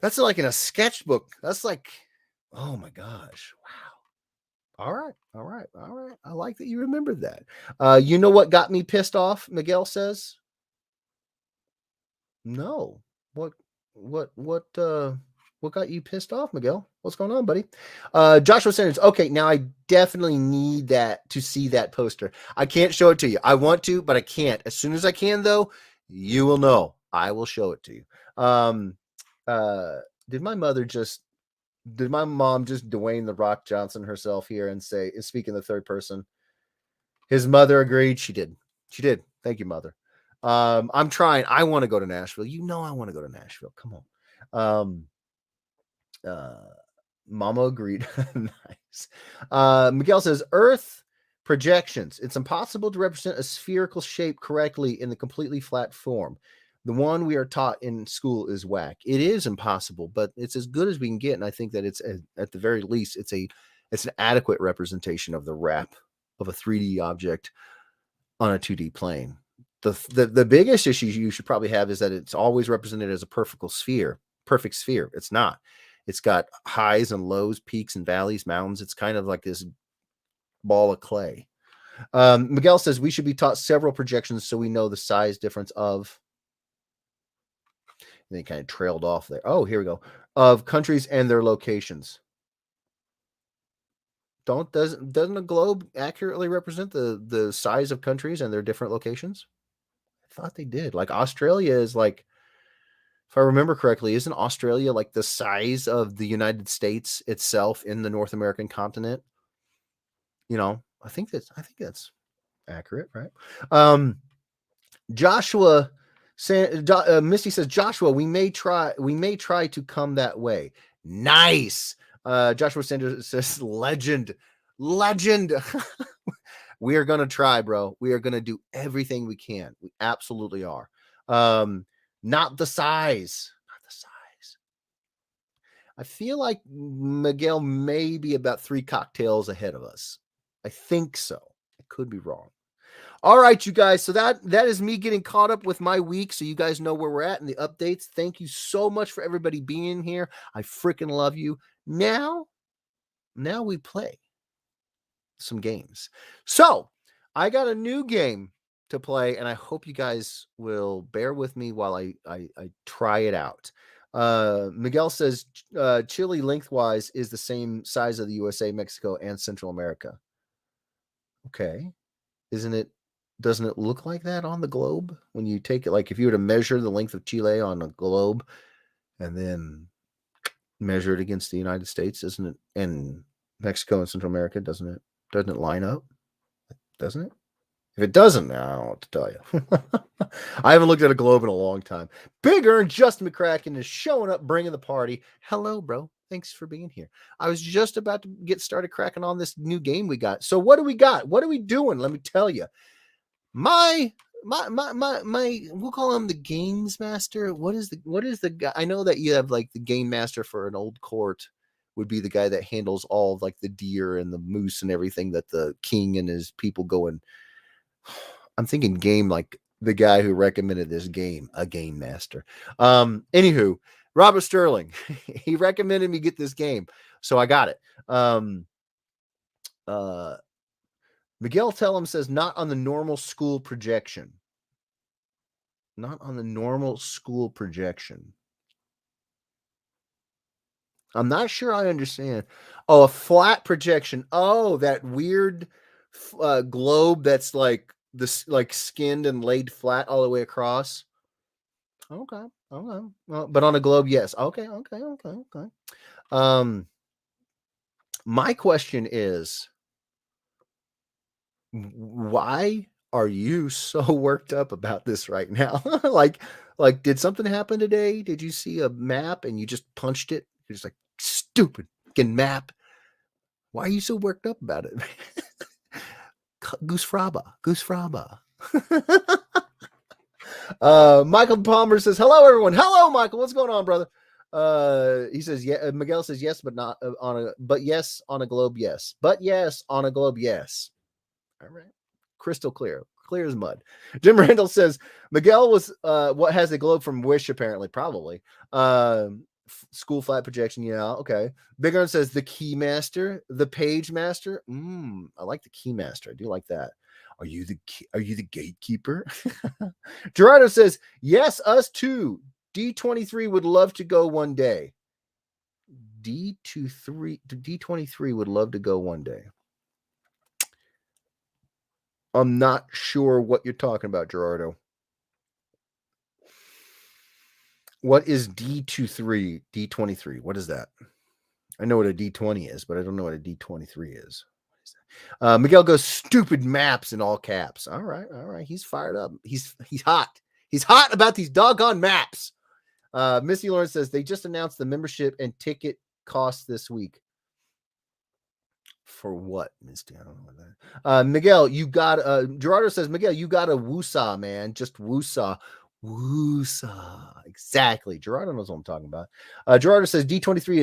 That's like in a sketchbook. That's like, oh my gosh. Wow. All right. I like that you remembered that. You know what got me pissed off? Miguel says, no. What got you pissed off, Miguel? What's going on, buddy? Joshua Sanders. Okay, now I definitely need to see that poster. I can't show it to you. I want to, but I can't. As soon as I can, though, you will know. I will show it to you. Did my mom just Dwayne the Rock Johnson herself here and speak in the third person? His mother agreed. She did. Thank you, mother. I'm trying. I want to go to Nashville. I want to go to Nashville. Come on. Mama agreed. Nice. Miguel says, Earth projections. It's impossible to represent a spherical shape correctly in the completely flat form. The one we are taught in school is whack. It is impossible, but it's as good as we can get. And I think that it's at the very least, it's an adequate representation of the wrap of a 3D object on a 2D plane. The biggest issue you should probably have is that it's always represented as a perfect sphere. It's not. It's got highs and lows, peaks and valleys, mountains. It's kind of like this ball of clay. Miguel says we should be taught several projections so we know the size difference of. And they kind of trailed off there. Oh, here we go. Of countries and their locations. Doesn't a globe accurately represent the size of countries and their different locations? I thought they did. Like Australia is like, if I remember correctly, isn't Australia like the size of the United States itself in the North American continent? I think that's accurate, right? Joshua Misty says, Joshua, we may try to come that way. Nice. Joshua Sanders says, legend. We are going to try, bro. We are going to do everything we can. We absolutely are. Not the size. I feel like Miguel may be about 3 cocktails ahead of us. I think so. I could be wrong. All right, you guys. So that is me getting caught up with my week. So you guys know where we're at in the updates. Thank you so much for everybody being here. I freaking love you. Now we play some games. So I got a new game to play, and I hope you guys will bear with me while I try it out. Miguel says Chile lengthwise is the same size of the USA, Mexico, and Central America. Okay. Isn't it doesn't it look like that on the globe when you take it? Like if you were to measure the length of Chile on a globe and then measure it against the United States, isn't it? And Mexico and Central America, doesn't it line up? Doesn't it? If it doesn't, I don't know what to tell you. I haven't looked at a globe in a long time. Big Earn Justin McCracken is showing up, bringing the party. Hello, bro. Thanks for being here. I was just about to get started cracking on this new game we got. So what do we got? What are we doing? Let me tell you. My we'll call him the games master. What is the guy? I know that you have like the game master for an old court would be the guy that handles all of like the deer and the moose and everything that the king and his people go and I'm thinking game like the guy who recommended this game, a game master. Anywho, Robert Sterling, he recommended me get this game, so I got it. Miguel Tellum says not on the normal school projection. Not on the normal school projection. I'm not sure I understand. Oh, a flat projection. Oh, that weird globe that's like this, like skinned and laid flat all the way across. Okay. Well, but on a globe, yes. Okay. My question is, why are you so worked up about this right now? like, did something happen today? Did you see a map and you just punched it? You're just like, stupid fucking map. Why are you so worked up about it? Goose Fraba. Michael Palmer says, hello, everyone. Hello, Michael. What's going on, brother? He says, yeah. Miguel says, yes, but not but yes, on a globe, yes. But yes, on a globe, yes. All right. Crystal clear as mud. Jim Randall says, Miguel was what has the globe from Wish, apparently, probably. School flat projection, yeah, okay. Big Earn says the key master, the page master. I like the key master. I do like that. Are you the gatekeeper? Gerardo says, yes, us too. D23 would love to go one day. D23 would love to go one day. I'm not sure what you're talking about, Gerardo. What is D23? D23. What is that? I know what a D20 is, but I don't know what a D23 is. Miguel goes, stupid maps in all caps. All right. He's fired up. He's hot. He's hot about these doggone maps. Missy Lawrence says they just announced the membership and ticket costs this week. For what, Misty? I don't know what that. Miguel, you got Gerardo says, Miguel, you got a woosah, man. Just woosah. Exactly. Gerardo knows what I'm talking about. Gerardo says D23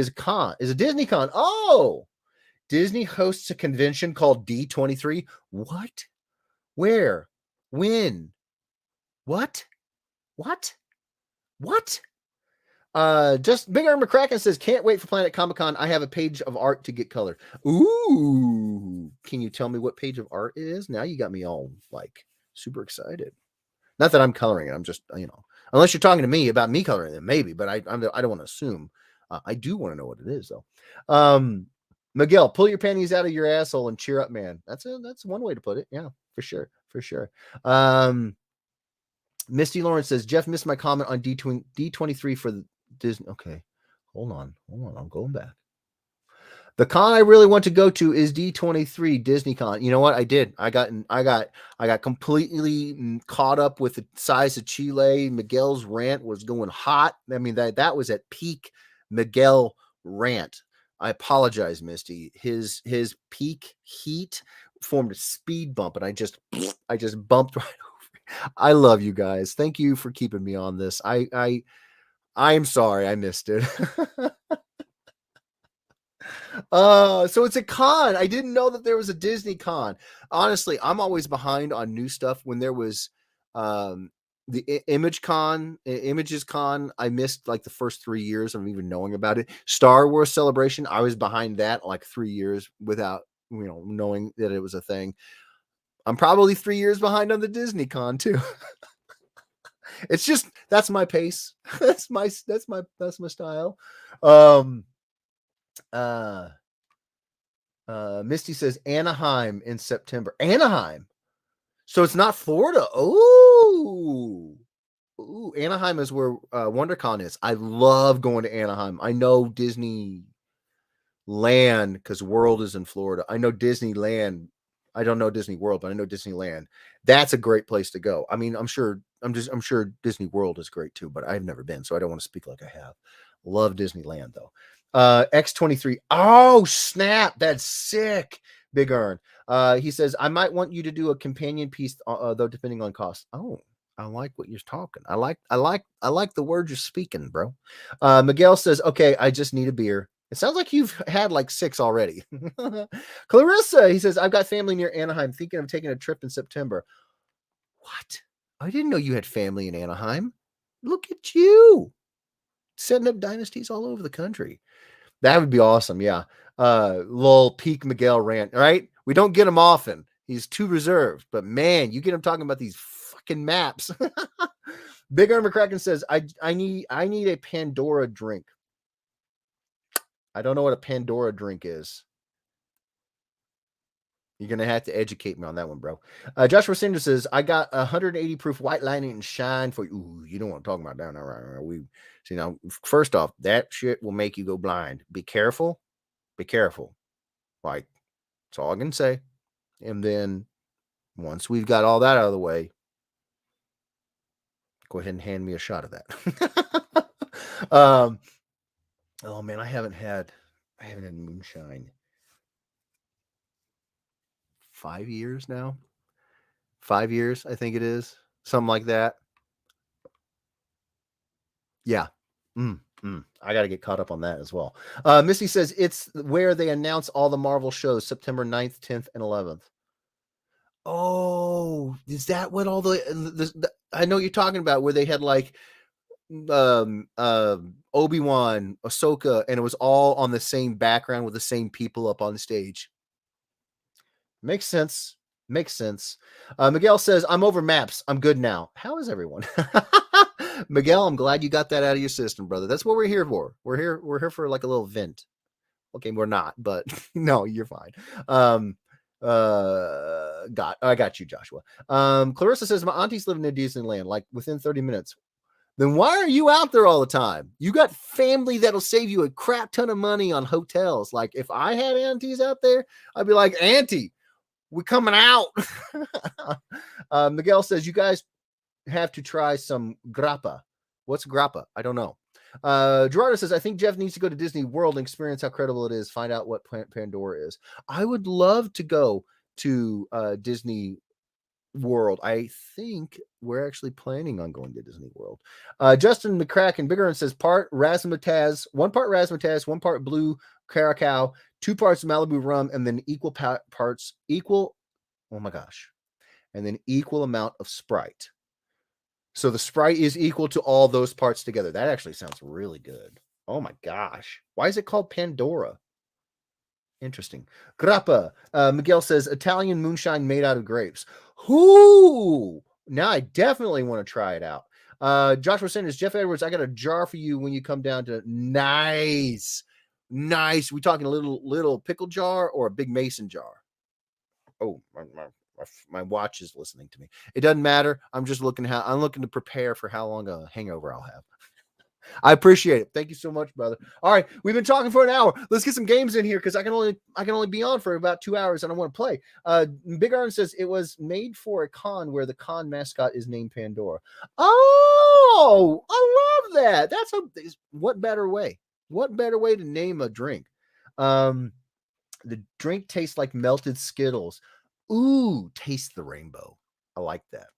is a Disney con. Oh, Disney hosts a convention called D23. What? Where? When? What? Just Big Earn McCracken says, can't wait for Planet Comic-Con. I have a page of art to get colored. Ooh, can you tell me what page of art it is? Now you got me all like super excited. Not that I'm coloring it. I'm just, unless you're talking to me about me coloring it, maybe, but I don't want to assume. I do want to know what it is though. Miguel, pull your panties out of your asshole and cheer up, man. That's one way to put it. Yeah, for sure. Misty Lawrence says, Jeff missed my comment on D23 for the Disney. Okay, hold on. I'm going back. The con I really want to go to is D23 Disney Con. You know what? I did. I got completely caught up with the size of Chile. Miguel's rant was going hot. I mean, that was at peak Miguel rant. I apologize, Misty. His peak heat formed a speed bump, and I just bumped right over. I love you guys. Thank you for keeping me on this. I'm sorry I missed it. So it's a con. I didn't know that there was a Disney con. Honestly, I'm always behind on new stuff. When there was the Images Con, I missed like the first 3 years of even knowing about it. Star Wars Celebration, I was behind that like 3 years without knowing that it was a thing. I'm probably 3 years behind on the Disney Con too. It's just that's my pace. That's my style. Misty says Anaheim in September. Anaheim. So it's not Florida. Ooh. Ooh, Anaheim is where WonderCon is. I love going to Anaheim. I know Disneyland because World is in Florida. I know Disneyland. I don't know Disney World, but I know Disneyland. That's a great place to go. I mean, I'm sure Disney World is great too, but I've never been, so I don't want to speak like I have. Love Disneyland though. X23. Oh, snap. That's sick. Big Earn. He says, I might want you to do a companion piece, though, depending on cost. Oh, I like what you're talking. I like the words you're speaking, bro. Miguel says, okay, I just need a beer. It sounds like you've had like 6 already. Clarissa, he says, I've got family near Anaheim, thinking of taking a trip in September. What? I didn't know you had family in Anaheim. Look at you setting up dynasties all over the country. That would be awesome. Yeah. Little peak Miguel rant, right? We don't get him often. He's too reserved, but man, you get him talking about these fucking maps. Big Arm McCracken says, I need a Pandora drink. I don't know what a Pandora drink is. You're going to have to educate me on that one, bro. Joshua Sanders says, I got 180 proof white lightning and shine for you. Ooh, you know what I'm talking about down there. Right? We see now, first off, that shit will make you go blind. Be careful. Be careful. Like, that's all I can say. And then once we've got all that out of the way, go ahead and hand me a shot of that. Oh man, I haven't had moonshine 5 years now. 5 years, I think it is. Something like that. Yeah. I got to get caught up on that as well. Misty says it's where they announce all the Marvel shows September 9th, 10th, and 11th. Oh, is that what all the I know you're talking about, where they had like Obi-Wan, Ahsoka, and it was all on the same background with the same people up on the stage. Makes sense. Miguel says, I'm over maps. I'm good now. How is everyone? Miguel, I'm glad you got that out of your system, brother. That's what we're here for. We're here for like a little vent. Okay, we're not, but no, you're fine. I got you, Joshua. Clarissa says, my auntie's living in Disneyland, like within 30 minutes. Then why are you out there all the time? You got family that'll save you a crap ton of money on hotels. Like if I had aunties out there, I'd be like, Auntie, we're coming out. Miguel says, you guys have to try some grappa. What's grappa? I don't know. Gerardo says, I think Jeff needs to go to Disney World and experience how credible it is. Find out what Pandora is. I would love to go to Disney World. I think we're actually planning on going to Disney World. Justin McCracken, Bigger, says one part razzmatazz, 1 part blue Caracal, 2 parts Malibu rum, and then equal amount of Sprite. So the Sprite is equal to all those parts together. That actually sounds really good. Oh my gosh. Why is it called Pandora? Interesting. Grappa. Miguel says, Italian moonshine made out of grapes. Whoo! Now I definitely want to try it out. Joshua Sanders, Jeff Edwards, I got a jar for you when you come down to. Nice. We talking a little pickle jar or a big mason jar? Oh, my watch is listening to me. It doesn't matter. I'm looking to prepare for how long a hangover I'll have. I appreciate it. Thank you so much, brother. All right, we've been talking for an hour. Let's get some games in here because I can only be on for about 2 hours and I want to play. Big Iron says it was made for a con where the con mascot is named Pandora. Oh, I love that. What better way? What better way to name a drink? The drink tastes like melted Skittles. Ooh, taste the rainbow. I like that.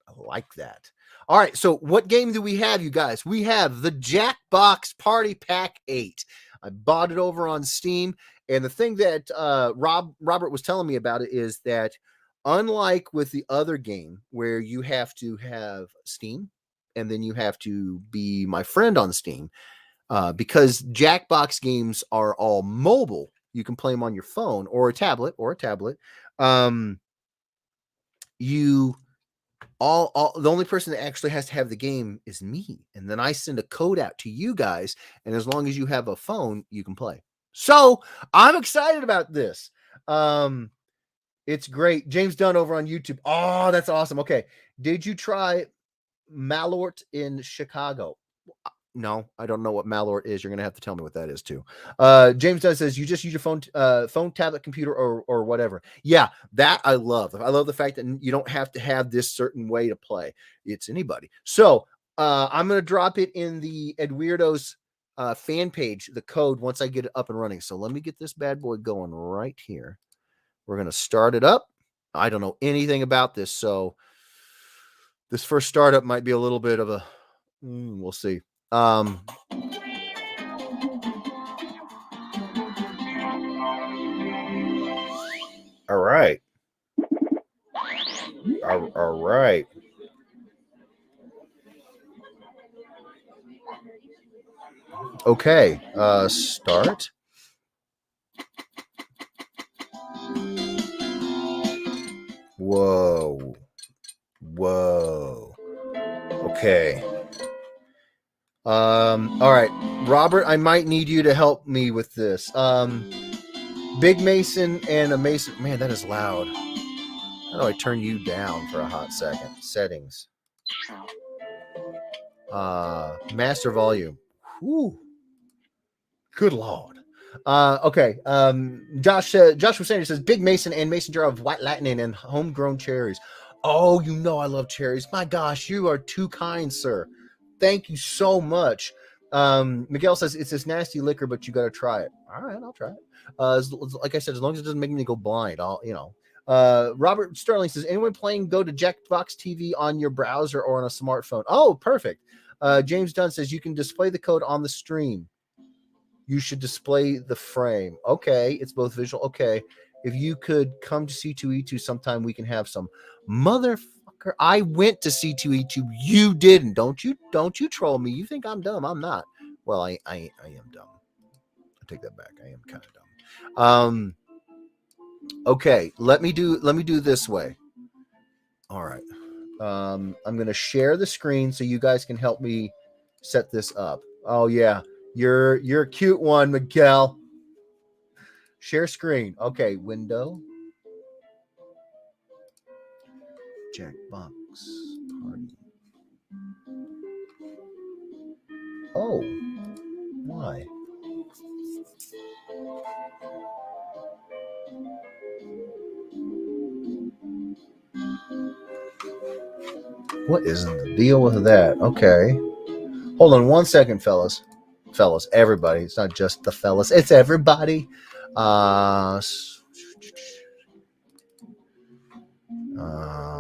All right, so what game do we have, you guys? We have the Jackbox Party Pack 8. I bought it over on Steam, and the thing that Robert was telling me about it is that unlike with the other game where you have to have Steam and then you have to be my friend on Steam, because Jackbox games are all mobile, you can play them on your phone or a tablet. The only person that actually has to have the game is me. And then I send a code out to you guys. And as long as you have a phone, you can play. So I'm excited about this. It's great. James Dunn over on YouTube. Oh, that's awesome. Okay. Did you try Malort in Chicago? No, I don't know what Malort is. You're gonna have to tell me what that is too. James Dunn says you just use your phone, tablet, computer, or whatever. Yeah, that I love. I love the fact that you don't have to have this certain way to play. It's anybody. So I'm gonna drop it in the Edweirdos fan page, the code, once I get it up and running. So let me get this bad boy going right here. We're gonna start it up. I don't know anything about this, so this first startup might be a little bit of a we'll see. All right. All right. Okay. Start. Whoa. Whoa. Okay. All right. Robert, I might need you to help me with this. Big Mason and a Mason. Man, that is loud. How do I turn you down for a hot second? Settings. Master volume. Whew. Good Lord. Okay. Joshua Sanders says Big Mason and Mason jar of white lightning and homegrown cherries. Oh, you know I love cherries. My gosh, you are too kind, sir. Thank you so much. Miguel says it's this nasty liquor, but you got to try it. All right, I'll try it. Like I said, as long as it doesn't make me go blind, Robert Sterling says, anyone playing Go to Jackbox TV on your browser or on a smartphone? Oh, perfect. James Dunn says you can display the code on the stream. You should display the frame. Okay, it's both visual. Okay, if you could come to C2E2 sometime, we can have some. Motherfucker, I went to C2E2. You didn't. Don't you troll me. You think I'm dumb. I'm not. Well, I am dumb. I take that back. I am kind of dumb. Okay, let me do this way. All right. I'm going to share the screen so you guys can help me set this up. Oh yeah. You're a cute one, Miguel. Share screen. Okay, window. Jackbox party. Oh, why? What is the deal with that? Okay. Hold on one second, fellas. Fellas, everybody. It's not just the fellas. It's everybody.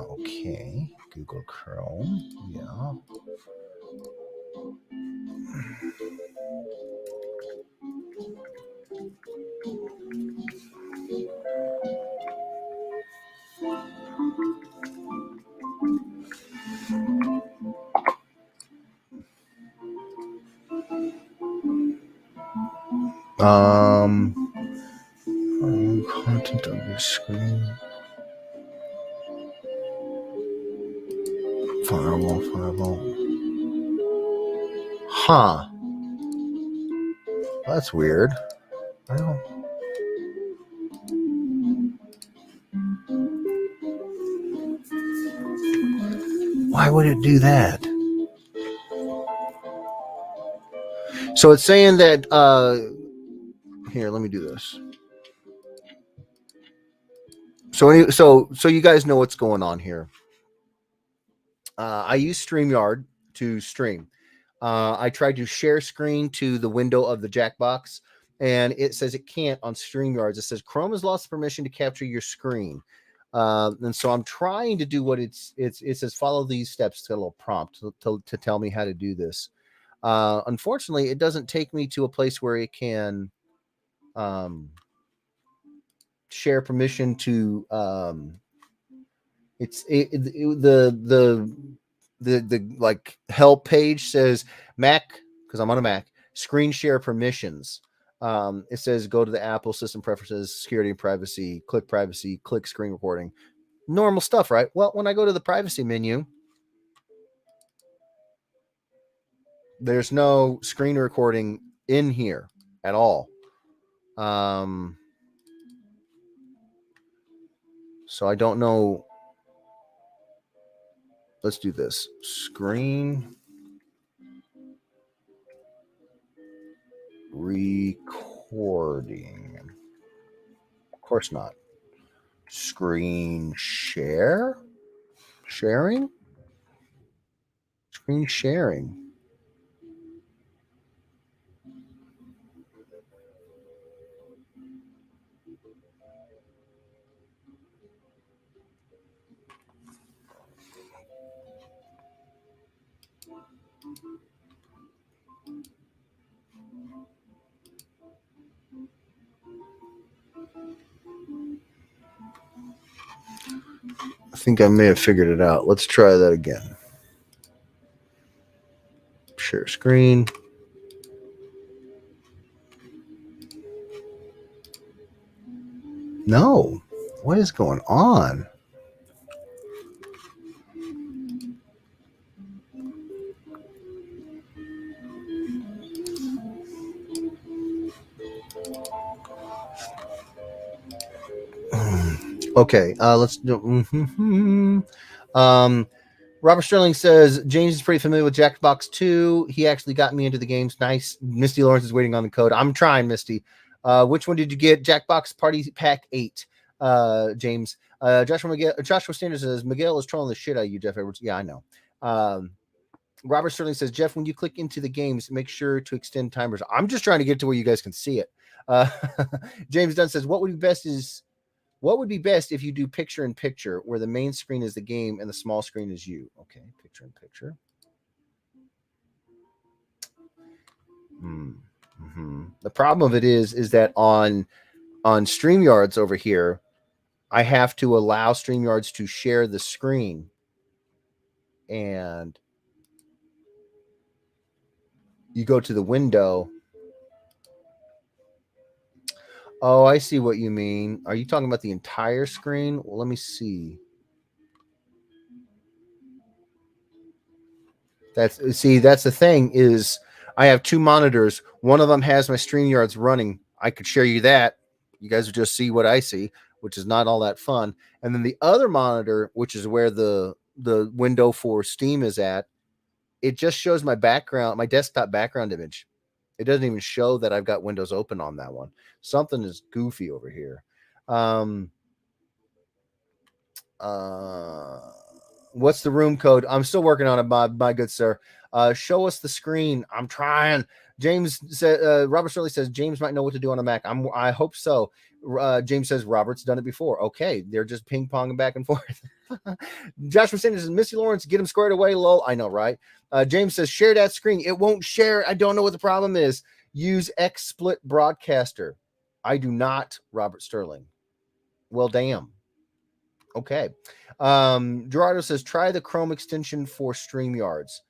Okay. Google Chrome. Yeah. Content on your screen. Firewall. Huh. That's weird. Well, why would it do that? So it's saying that here, let me do this. So you guys know what's going on here. I use StreamYard to stream. I tried to share screen to the window of the Jackbox, and it says it can't on StreamYards. It says Chrome has lost permission to capture your screen. And so I'm trying to do what it says follow these steps. It's got a little prompt to tell me how to do this. Unfortunately, it doesn't take me to a place where it can share permission to the like help page says Mac, because I'm on a Mac, screen share permissions. It says go to the Apple system preferences, security and privacy, click screen recording. Normal stuff, right? Well, when I go to the privacy menu, there's no screen recording in here at all. So I don't know. Let's do this. Screen recording. Of course not. Screen share? Sharing? Screen sharing. I think I may have figured it out. Let's try that again. Share screen. No. What is going on? Okay, let's do. Robert Sterling says James is pretty familiar with Jackbox 2. He actually got me into the games. Nice. Misty Lawrence is waiting on the code. I'm trying, Misty. Which one did you get? Jackbox Party Pack 8, James. Joshua Sanders says Miguel is trolling the shit out of you, Jeff Edwards. Yeah, I know. Robert Sterling says, Jeff, when you click into the games, make sure to extend timers. I'm just trying to get to where you guys can see it. James Dunn says, what would be best if you do picture in picture where the main screen is the game and the small screen is you? Okay, picture in picture. The problem of it is that on StreamYards over here, I have to allow StreamYards to share the screen. And you go to the window. Oh, I see what you mean. Are you talking about the entire screen? Well, let me see. That's the thing is I have two monitors. One of them has my StreamYards running. I could share you that. You guys would just see what I see, which is not all that fun. And then the other monitor, which is where the window for Steam is at, it just shows my background, my desktop background image. It doesn't even show that I've got Windows open on that one. Something is goofy over here. What's the room code? I'm still working on it, my good sir. Show us the screen. I'm trying. James said, Robert Shirley says James might know what to do on a Mac. I hope so. James says Robert's done it before. Okay, they're just ping ponging back and forth. Joshua Sanders says Missy Lawrence, get him squared away. Lol. I know, right? James says share that screen. It won't share. I don't know what the problem is. Use XSplit Broadcaster. I do not, Robert Sterling. Well, damn. Okay. Gerardo says try the Chrome extension for StreamYards.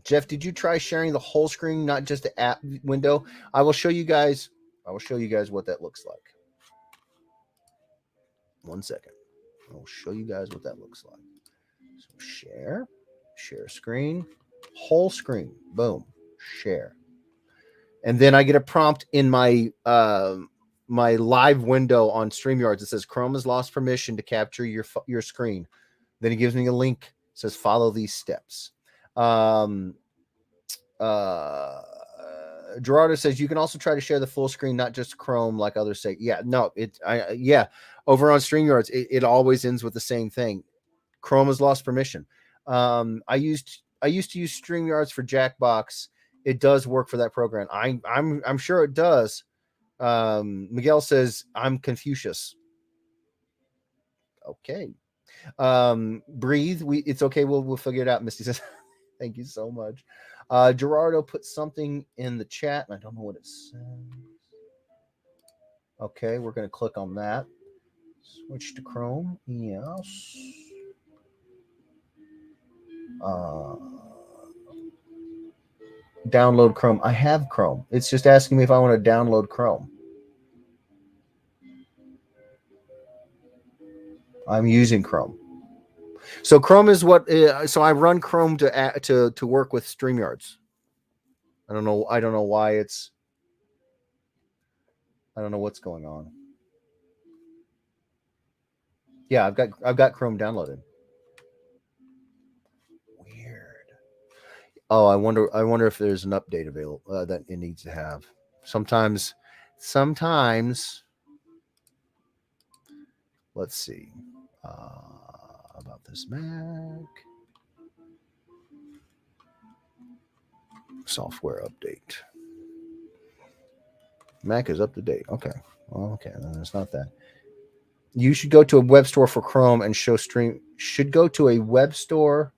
Jeff, did you try sharing the whole screen, not just the app window? I will show you guys what that looks like. 1 second. I'll show you guys what that looks like. So share screen, whole screen, boom, share. And then I get a prompt in my my live window on StreamYards. It says Chrome has lost permission to capture your screen. Then it gives me a link. It says follow these steps. Gerardo says you can also try to share the full screen, not just Chrome, like others say. Yeah, no, over on StreamYards, it always ends with the same thing. Chrome has lost permission. I used to use StreamYards for Jackbox. It does work for that program. I'm sure it does. Miguel says I'm Confucius. Okay. Breathe. It's okay. We'll figure it out. Misty says, thank you so much. Gerardo put something in the chat, and I don't know what it says. Okay, we're going to click on that. Switch to Chrome. Yes. Download Chrome. I have Chrome. It's just asking me if I want to download Chrome. I'm using Chrome. So Chrome is what. So I run Chrome to work with StreamYards. I don't know why it's. I don't know what's going on. Yeah, I've got Chrome downloaded. Weird. Oh, I wonder if there's an update available that it needs to have. Sometimes. Let's see about this Mac software update. Mac is up to date. Okay. Well, okay, then it's not that. You should go to a web store for Chrome and show stream. Should go to a web store.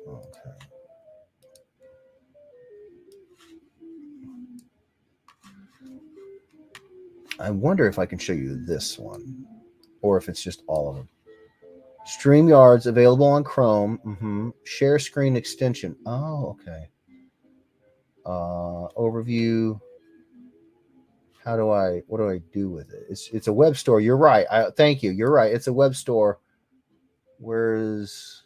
Okay. I wonder if I can show you this one, or if it's just all of them. StreamYard's available on Chrome. Share screen extension. Oh, okay. Overview. What do I do with it? It's a web store. You're right. Thank you. You're right. It's a web store. Where's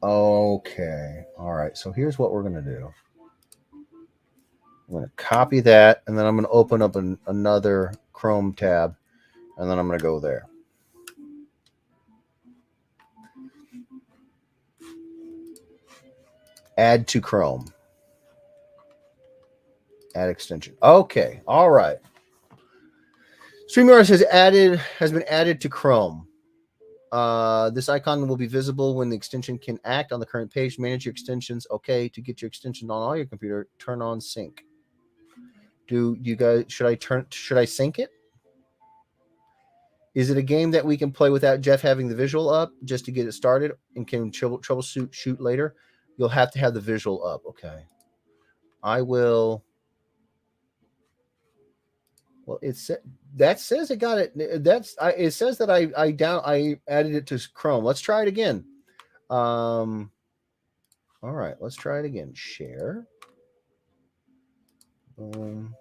okay. All right. So here's what we're gonna do. I'm going to copy that, and then I'm going to open up another Chrome tab, and then I'm going to go there. Add to Chrome. Add extension. Okay. All right. StreamYard has been added to Chrome. This icon will be visible when the extension can act on the current page. Manage your extensions. Okay. To get your extension on all your computer, turn on sync. Do you guys should I sync it? Is it a game that we can play without Jeff having the visual up just to get it started and can troubleshoot later? You'll have to have the visual up. Okay. I will. Well, it says it got it. It says that I added it to Chrome. Let's try it again. All right, let's try it again. Share. Boom.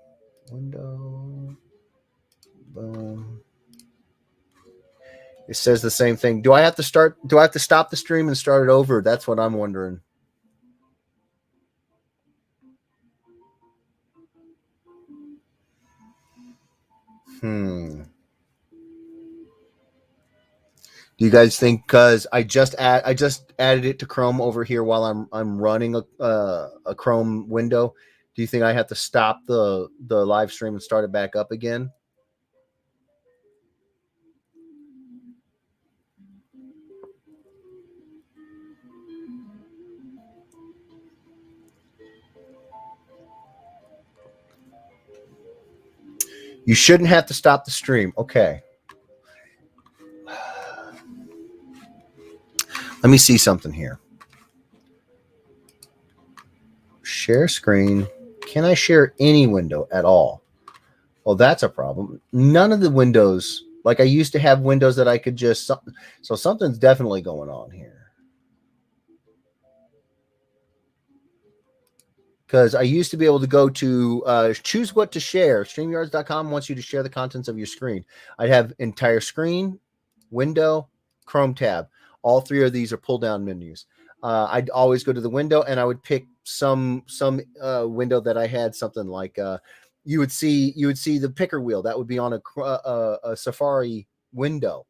Window. Boom. It says the same thing. Do I have to stop the stream and start it over? That's what I'm wondering. Do you guys think, because I just added it to Chrome over here while I'm running a Chrome window? Do you think I have to stop the live stream and start it back up again? You shouldn't have to stop the stream. Okay. Let me see something here. Share screen. Can I share any window at all? Well, that's a problem. None of the windows, like I used to have windows that I could just, so something's definitely going on here. Because I used to be able to go to choose what to share. StreamYards.com wants you to share the contents of your screen. I'd have entire screen, window, Chrome tab. All three of these are pull down menus. I'd always go to the window and I would pick some window that I had something like you would see the picker wheel that would be on a Safari window.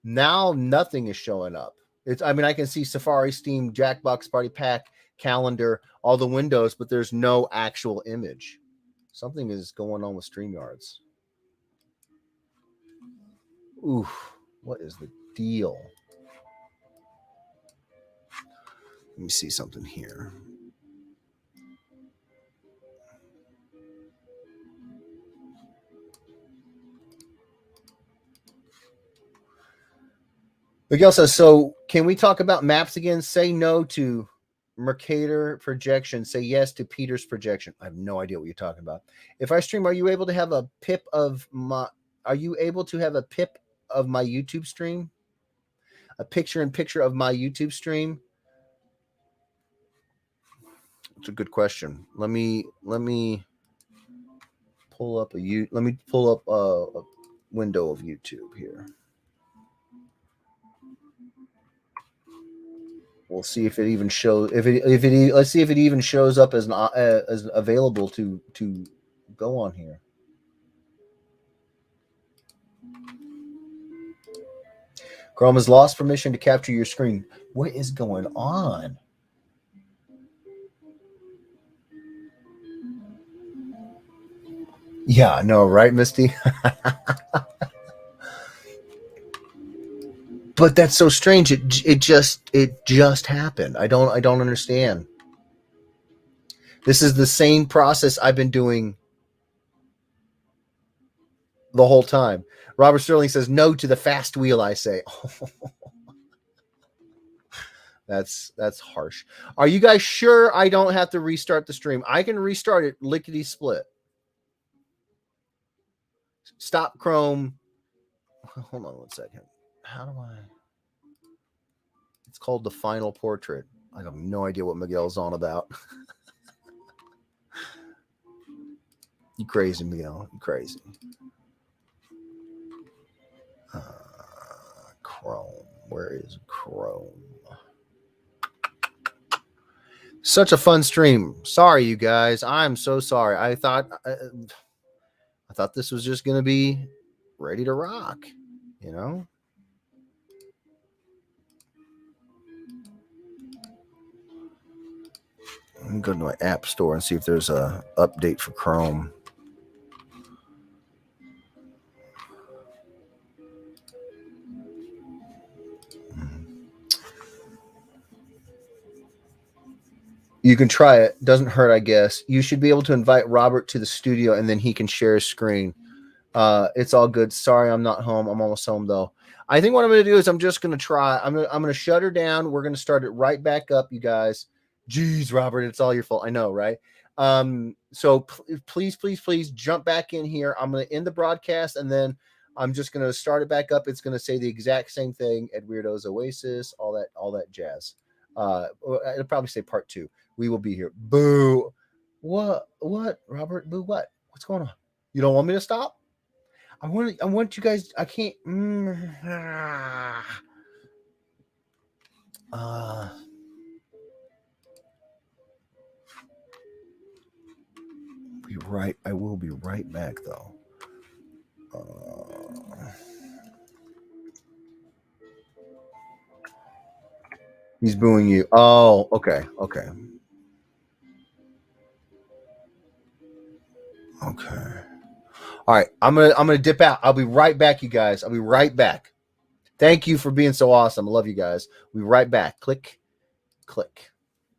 Now nothing is showing up. I can see Safari, Steam, Jackbox, Party Pack, calendar, all the windows, but there's no actual image. Something is going on with StreamYards. Oof, what is the deal? Let me see something here. Miguel says, so can we talk about maps again? Say no to Mercator projection. Say yes to Peter's projection. I have no idea what you're talking about. If I stream, are you able to have a pip of my YouTube stream? A picture of my YouTube stream? It's a good question. Let me pull up a window of YouTube here. We'll see if it even shows. Let's see if it even shows up as available to go on here. Chrome has lost permission to capture your screen. What is going on? Yeah, no, right, Misty? But that's so strange. It just happened. I don't understand. This is the same process I've been doing the whole time. Robert Sterling says no to the fast wheel, I say. That's harsh. Are you guys sure I don't have to restart the stream? I can restart it lickety split. Stop Chrome. Hold on one second. How do I? It's called the final portrait. I have no idea what Miguel's on about. You crazy, Miguel. You crazy. Chrome. Where is Chrome? Such a fun stream. Sorry, you guys. I'm so sorry. I thought this was just going to be ready to rock, you know? Let me go to my app store and see if there's a update for Chrome. You can try it. Doesn't hurt, I guess. You should be able to invite Robert to the studio and then he can share his screen. It's all good. Sorry, I'm not home. I'm almost home though. I think what I'm going to do is I'm just going to try. I'm going to shut her down. We're going to start it right back up, you guys. Jeez, Robert, it's all your fault. I know, right? So please jump back in here. I'm going to end the broadcast and then I'm just going to start it back up. It's going to say the exact same thing. Edweirdos Oasis, all that jazz. It'll probably say part 2. We will be here. Boo. What, Robert? Boo, what? What's going on? You don't want me to stop? I want you guys. I can't. Be right. I will be right back, though. He's booing you. Oh, okay. Okay. All right. I'm gonna dip out. I'll be right back, you guys. I'll be right back. Thank you for being so awesome. I love you guys. We'll be right back. Click.